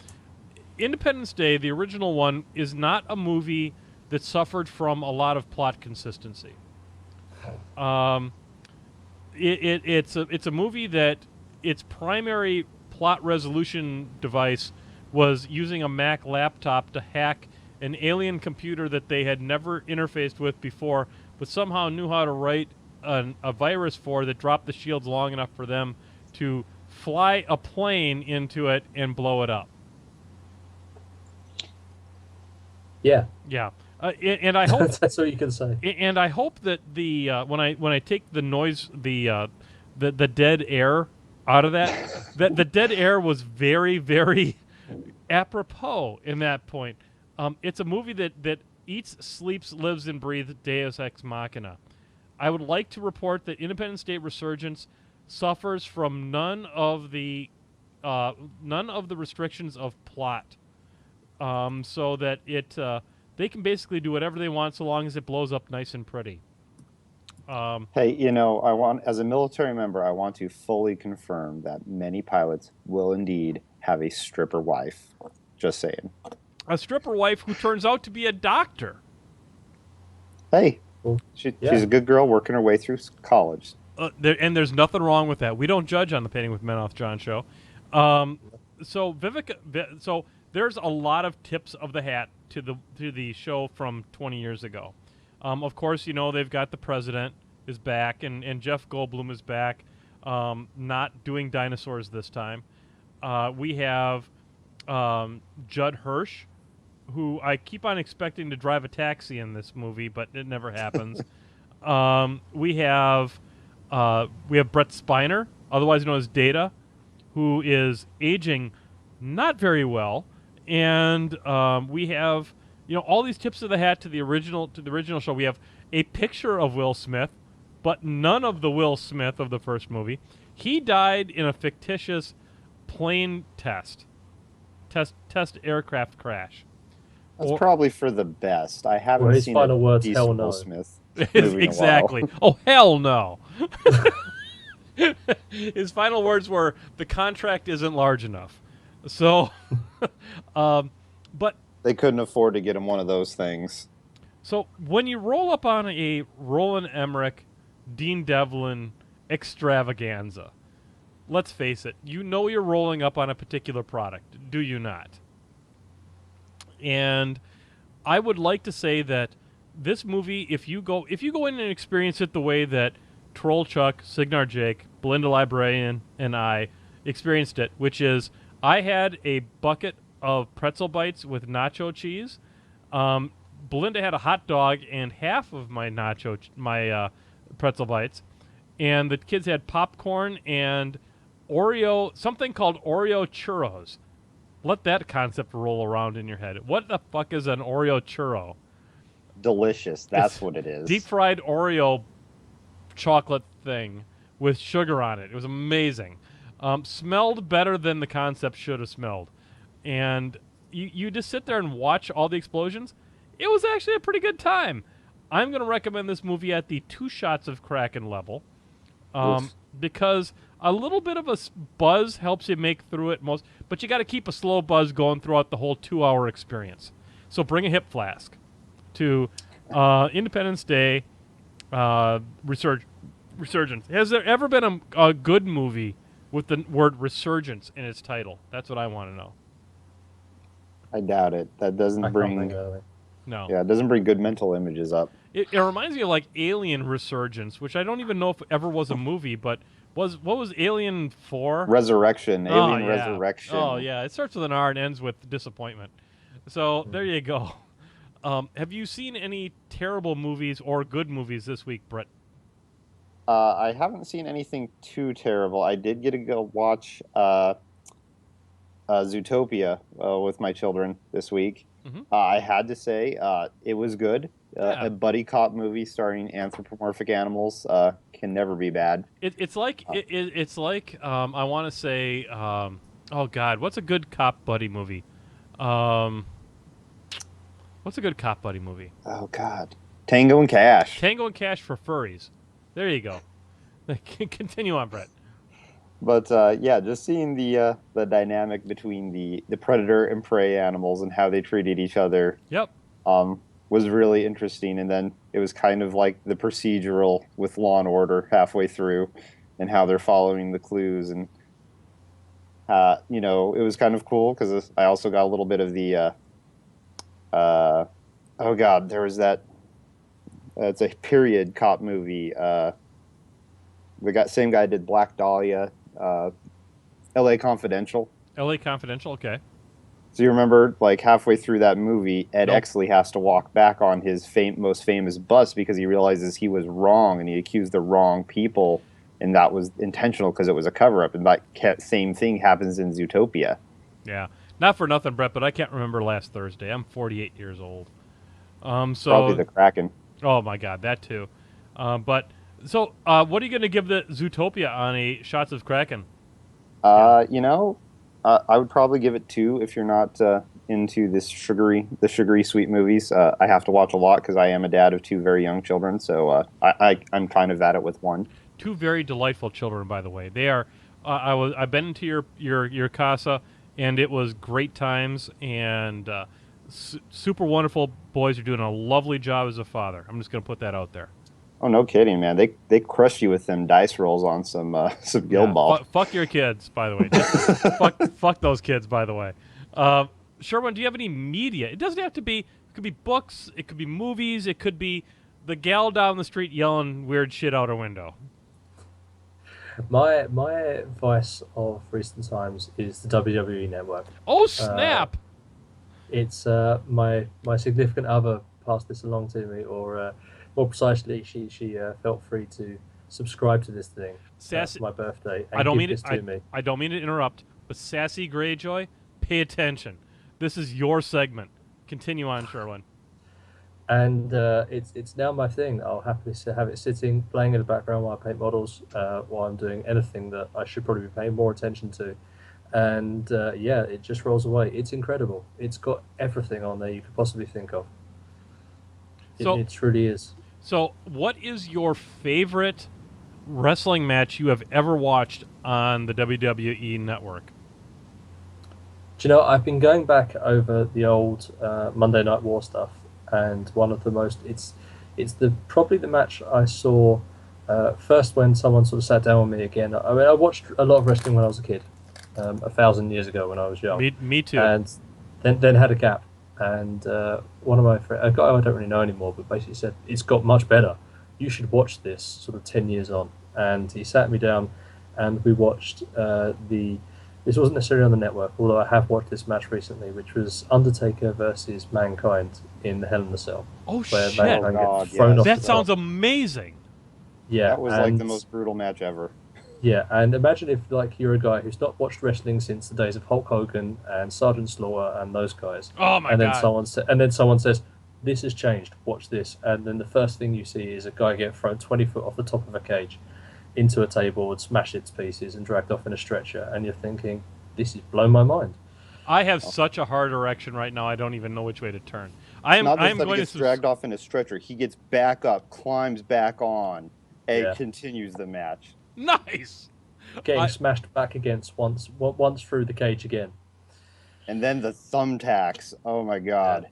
Independence Day, the original one, is not a movie that suffered from a lot of plot consistency. It's a movie that its primary plot resolution device was using a Mac laptop to hack an alien computer that they had never interfaced with before, but somehow knew how to write a virus for that dropped the shields long enough for them to fly a plane into it and blow it up. Yeah. Yeah. And I hope that's all you can say. And I hope that the when I take the noise, the dead air out of that, that the dead air was very, very apropos in that point. It's a movie that eats, sleeps, lives, and breathes Deus Ex Machina. I would like to report that Independence Day Resurgence suffers from none of the restrictions of plot, so that it they can basically do whatever they want so long as it blows up nice and pretty. Hey, as a military member, I want to fully confirm that many pilots will indeed have a stripper wife. Just saying. A stripper wife who turns out to be a doctor. Hey, she's a good girl working her way through college. And there's nothing wrong with that. We don't judge on the Painting with Men with John show. So Vivica, so there's a lot of tips of the hat to the show from 20 years ago. Of course, they've got the president is back, and Jeff Goldblum is back, not doing dinosaurs this time. We have Judd Hirsch, who I keep on expecting to drive a taxi in this movie, but it never happens. We have Brett Spiner, otherwise known as Data, who is aging not very well. And we have, all these tips of the hat to the original show. We have a picture of Will Smith, but none of the Will Smith of the first movie. He died in a fictitious plane test aircraft crash. That's probably for the best. I haven't his seen final words, decent hell no. Will Smith movie Exactly. in a while. Oh, hell no. His final words were, "The contract isn't large enough." So, but they couldn't afford to get him one of those things. So when you roll up on a Roland Emmerich, Dean Devlin extravaganza, let's face it, you're rolling up on a particular product, do you not? And I would like to say that this movie, if you go in and experience it the way that Troll Chuck, Signar Jake, Belinda Librarian, and I experienced it, which is I had a bucket of pretzel bites with nacho cheese. Belinda had a hot dog and half of my pretzel bites, and the kids had popcorn and something called Oreo churros. Let that concept roll around in your head. What the fuck is an Oreo churro? Delicious. That's what it is. Deep fried Oreo chocolate thing with sugar on it. It was amazing. Smelled better than the concept should have smelled. And you just sit there and watch all the explosions. It was actually a pretty good time. I'm going to recommend this movie at the 2 shots of Kraken level, because a little bit of a buzz helps you make through it but you got to keep a slow buzz going throughout the whole 2-hour experience. So bring a hip flask to Independence Day Resurgence. Has there ever been a good movie with the word resurgence in its title? That's what I want to know. I doubt it. That doesn't bring... No. Yeah, it doesn't bring good mental images up. It reminds me of like Alien Resurgence, which I don't even know if it ever was a movie, but what was Alien 4? Resurrection. Alien yeah. Resurrection. Oh, yeah. It starts with an R and ends with disappointment. So there you go. Have you seen any terrible movies or good movies this week, Brett? I haven't seen anything too terrible. I did get to go watch Zootopia with my children this week. Mm-hmm. I had to say it was good. A buddy cop movie starring anthropomorphic animals can never be bad. It's like I want to say, oh God, what's a good cop buddy movie? What's a good cop buddy movie? Oh God, Tango and Cash. Tango and Cash for furries. There you go. Continue on, Brett. But yeah, just seeing the dynamic between the predator and prey animals and how they treated each other. Yep. Was really interesting, and then it was kind of like the procedural with Law and Order halfway through, and how they're following the clues, and you know, it was kind of cool because I also got a little bit of the oh God, there was that. It's a period cop movie. Same guy did Black Dahlia, L.A. Confidential. L.A. Confidential, okay. So you remember, like, halfway through that movie, Ed Exley has to walk back on his most famous bus because he realizes he was wrong and he accused the wrong people, and that was intentional because it was a cover-up. And that same thing happens in Zootopia. Yeah. Not for nothing, Brett, but I can't remember last Thursday. I'm 48 years old. So Probably the Kraken. Oh, my God, that too. What are you going to give the Zootopia on a Shots of Kraken? You know, I would probably give it 2 if you're not into the sugary sweet movies. I have to watch a lot because I am a dad of 2 very young children, so I'm kind of at it with 1. 2 very delightful children, by the way. They are. I've been into your casa, and it was great times, and super wonderful boys are doing a lovely job as a father. I'm just going to put that out there. Oh, no kidding, man. They crush you with them dice rolls on some Guild Ball. Fuck your kids, by the way. Just fuck those kids, by the way. Sherwin, do you have any media? It doesn't have to be. It could be books. It could be movies. It could be the gal down the street yelling weird shit out her window. My vice of recent times is the WWE Network. Oh, snap! It's my significant other passed this along to me, or more precisely, she felt free to subscribe to this thing for my birthday. And I don't mean to interrupt, but Sassy Greyjoy, pay attention. This is your segment. Continue on, Sherwin. And it's now my thing. I'll happily have it sitting, playing in the background while I paint models, while I'm doing anything that I should probably be paying more attention to. And yeah, it just rolls away. It's incredible. It's got everything on there you could possibly think of. It truly is. So, what is your favorite wrestling match you have ever watched on the WWE Network? Do you know, I've been going back over the old Monday Night War stuff, and one of the most it's probably the match I saw first when someone sort of sat down with me again. I mean, I watched a lot of wrestling when I was a kid, 1,000 years ago when I was young. Me too. And then had a gap. And one of my friends, a guy I don't really know anymore, but basically said, it's got much better. You should watch this sort of 10 years on. And he sat me down and we watched this wasn't necessarily on the network, although I have watched this match recently, which was Undertaker versus Mankind in the Hell in a Cell. Oh, where shit. Mankind gets thrown off that the sounds top. amazing. Yeah. That was like the most brutal match ever. Yeah, and imagine if like you're a guy who's not watched wrestling since the days of Hulk Hogan and Sergeant Slaughter and those guys. Oh my God! And then someone says, "This has changed. Watch this." And then the first thing you see is a guy get thrown 20 foot off the top of a cage into a table and smashed it to pieces and dragged off in a stretcher. And you're thinking, "This has blown my mind." I have such a hard erection right now. I don't even know which way to turn. He gets dragged off in a stretcher. He gets back up, climbs back on, and continues the match. Nice. Getting smashed back against once through the cage again. And then the thumbtacks. Oh my God. Yeah.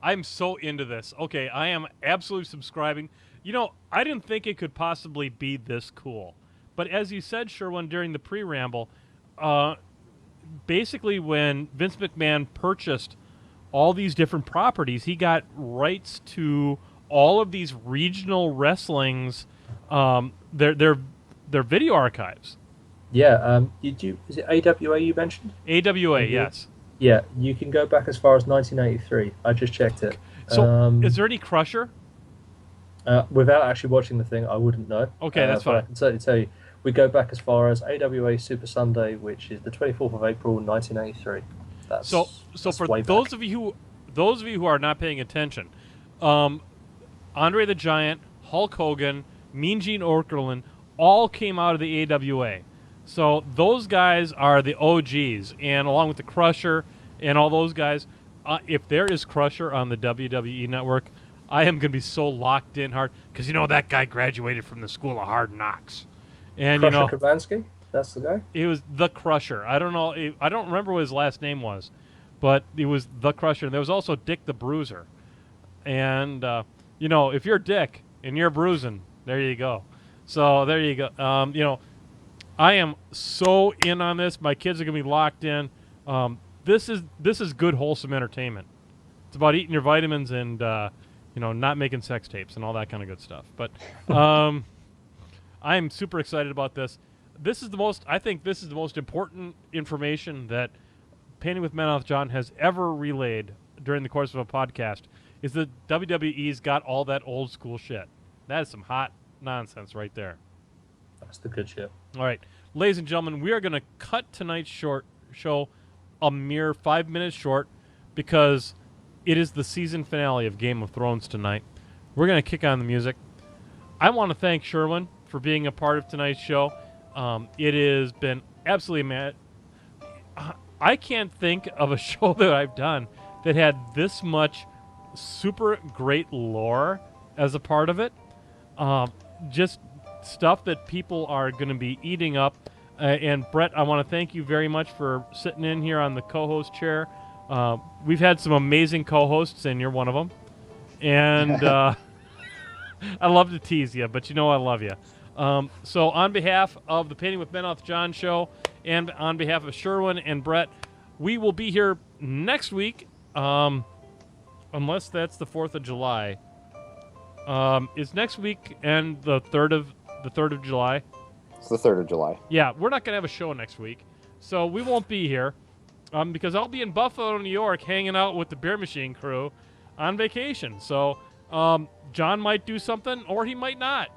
I'm so into this. Okay, I am absolutely subscribing. You know, I didn't think it could possibly be this cool. But as you said, Sherwin, during the pre-ramble, basically when Vince McMahon purchased all these different properties, he got rights to all of these regional wrestlings, their video archives. Yeah, is it AWA you mentioned? AWA, yes. Yeah, you can go back as far as 1983. I just checked it. So, is there any Crusher? Without actually watching the thing, I wouldn't know. Okay, that's fine. I can certainly tell you. We go back as far as AWA Super Sunday, which is the 24th of April, 1983. That's for those of you who are not paying attention, Andre the Giant, Hulk Hogan, Mean Gene Okerlund, all came out of the AWA. So those guys are the OGs, and along with the Crusher and all those guys, if there is Crusher on the WWE Network, I am going to be so locked in hard, because that guy graduated from the School of Hard Knocks. And Crusher Kabansky? That's the guy? He was the Crusher. I don't know. I don't remember what his last name was, but he was the Crusher. There was also Dick the Bruiser. And, if you're Dick and you're bruising, there you go. So there you go. I am so in on this. My kids are going to be locked in. This is good, wholesome entertainment. It's about eating your vitamins and, not making sex tapes and all that kind of good stuff. But I am super excited about this. I think this is the most important information that Painting with Menoth John has ever relayed during the course of a podcast, is that WWE's got all that old school shit. That is some hot nonsense right there. That's the good shit. All right, ladies and gentlemen, we are going to cut tonight's show a mere 5 minutes short, because it is the season finale of Game of Thrones tonight. We're going to kick on the music. I want to thank Sherwin for being a part of tonight's show. It has been absolutely mad. I can't think of a show that I've done that had this much super great lore as a part of it. Just stuff that people are going to be eating up. And Brett, I want to thank you very much for sitting in here on the co-host chair. We've had some amazing co-hosts, and you're one of them. And I love to tease you, but I love you. So on behalf of the Painting with Menoth John show, and on behalf of Sherwin and Brett, we will be here next week, unless that's the 4th of July. Is next week and the 3rd of July? It's the 3rd of July. Yeah, we're not going to have a show next week, so we won't be here, because I'll be in Buffalo, New York, hanging out with the Beer Machine crew on vacation. So John might do something, or he might not.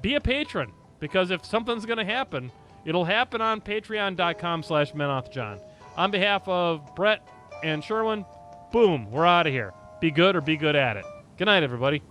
Be a patron, because if something's going to happen, it'll happen on patreon.com/MenothJohn. On behalf of Brett and Sherwin, boom, we're out of here. Be good or be good at it. Good night, everybody.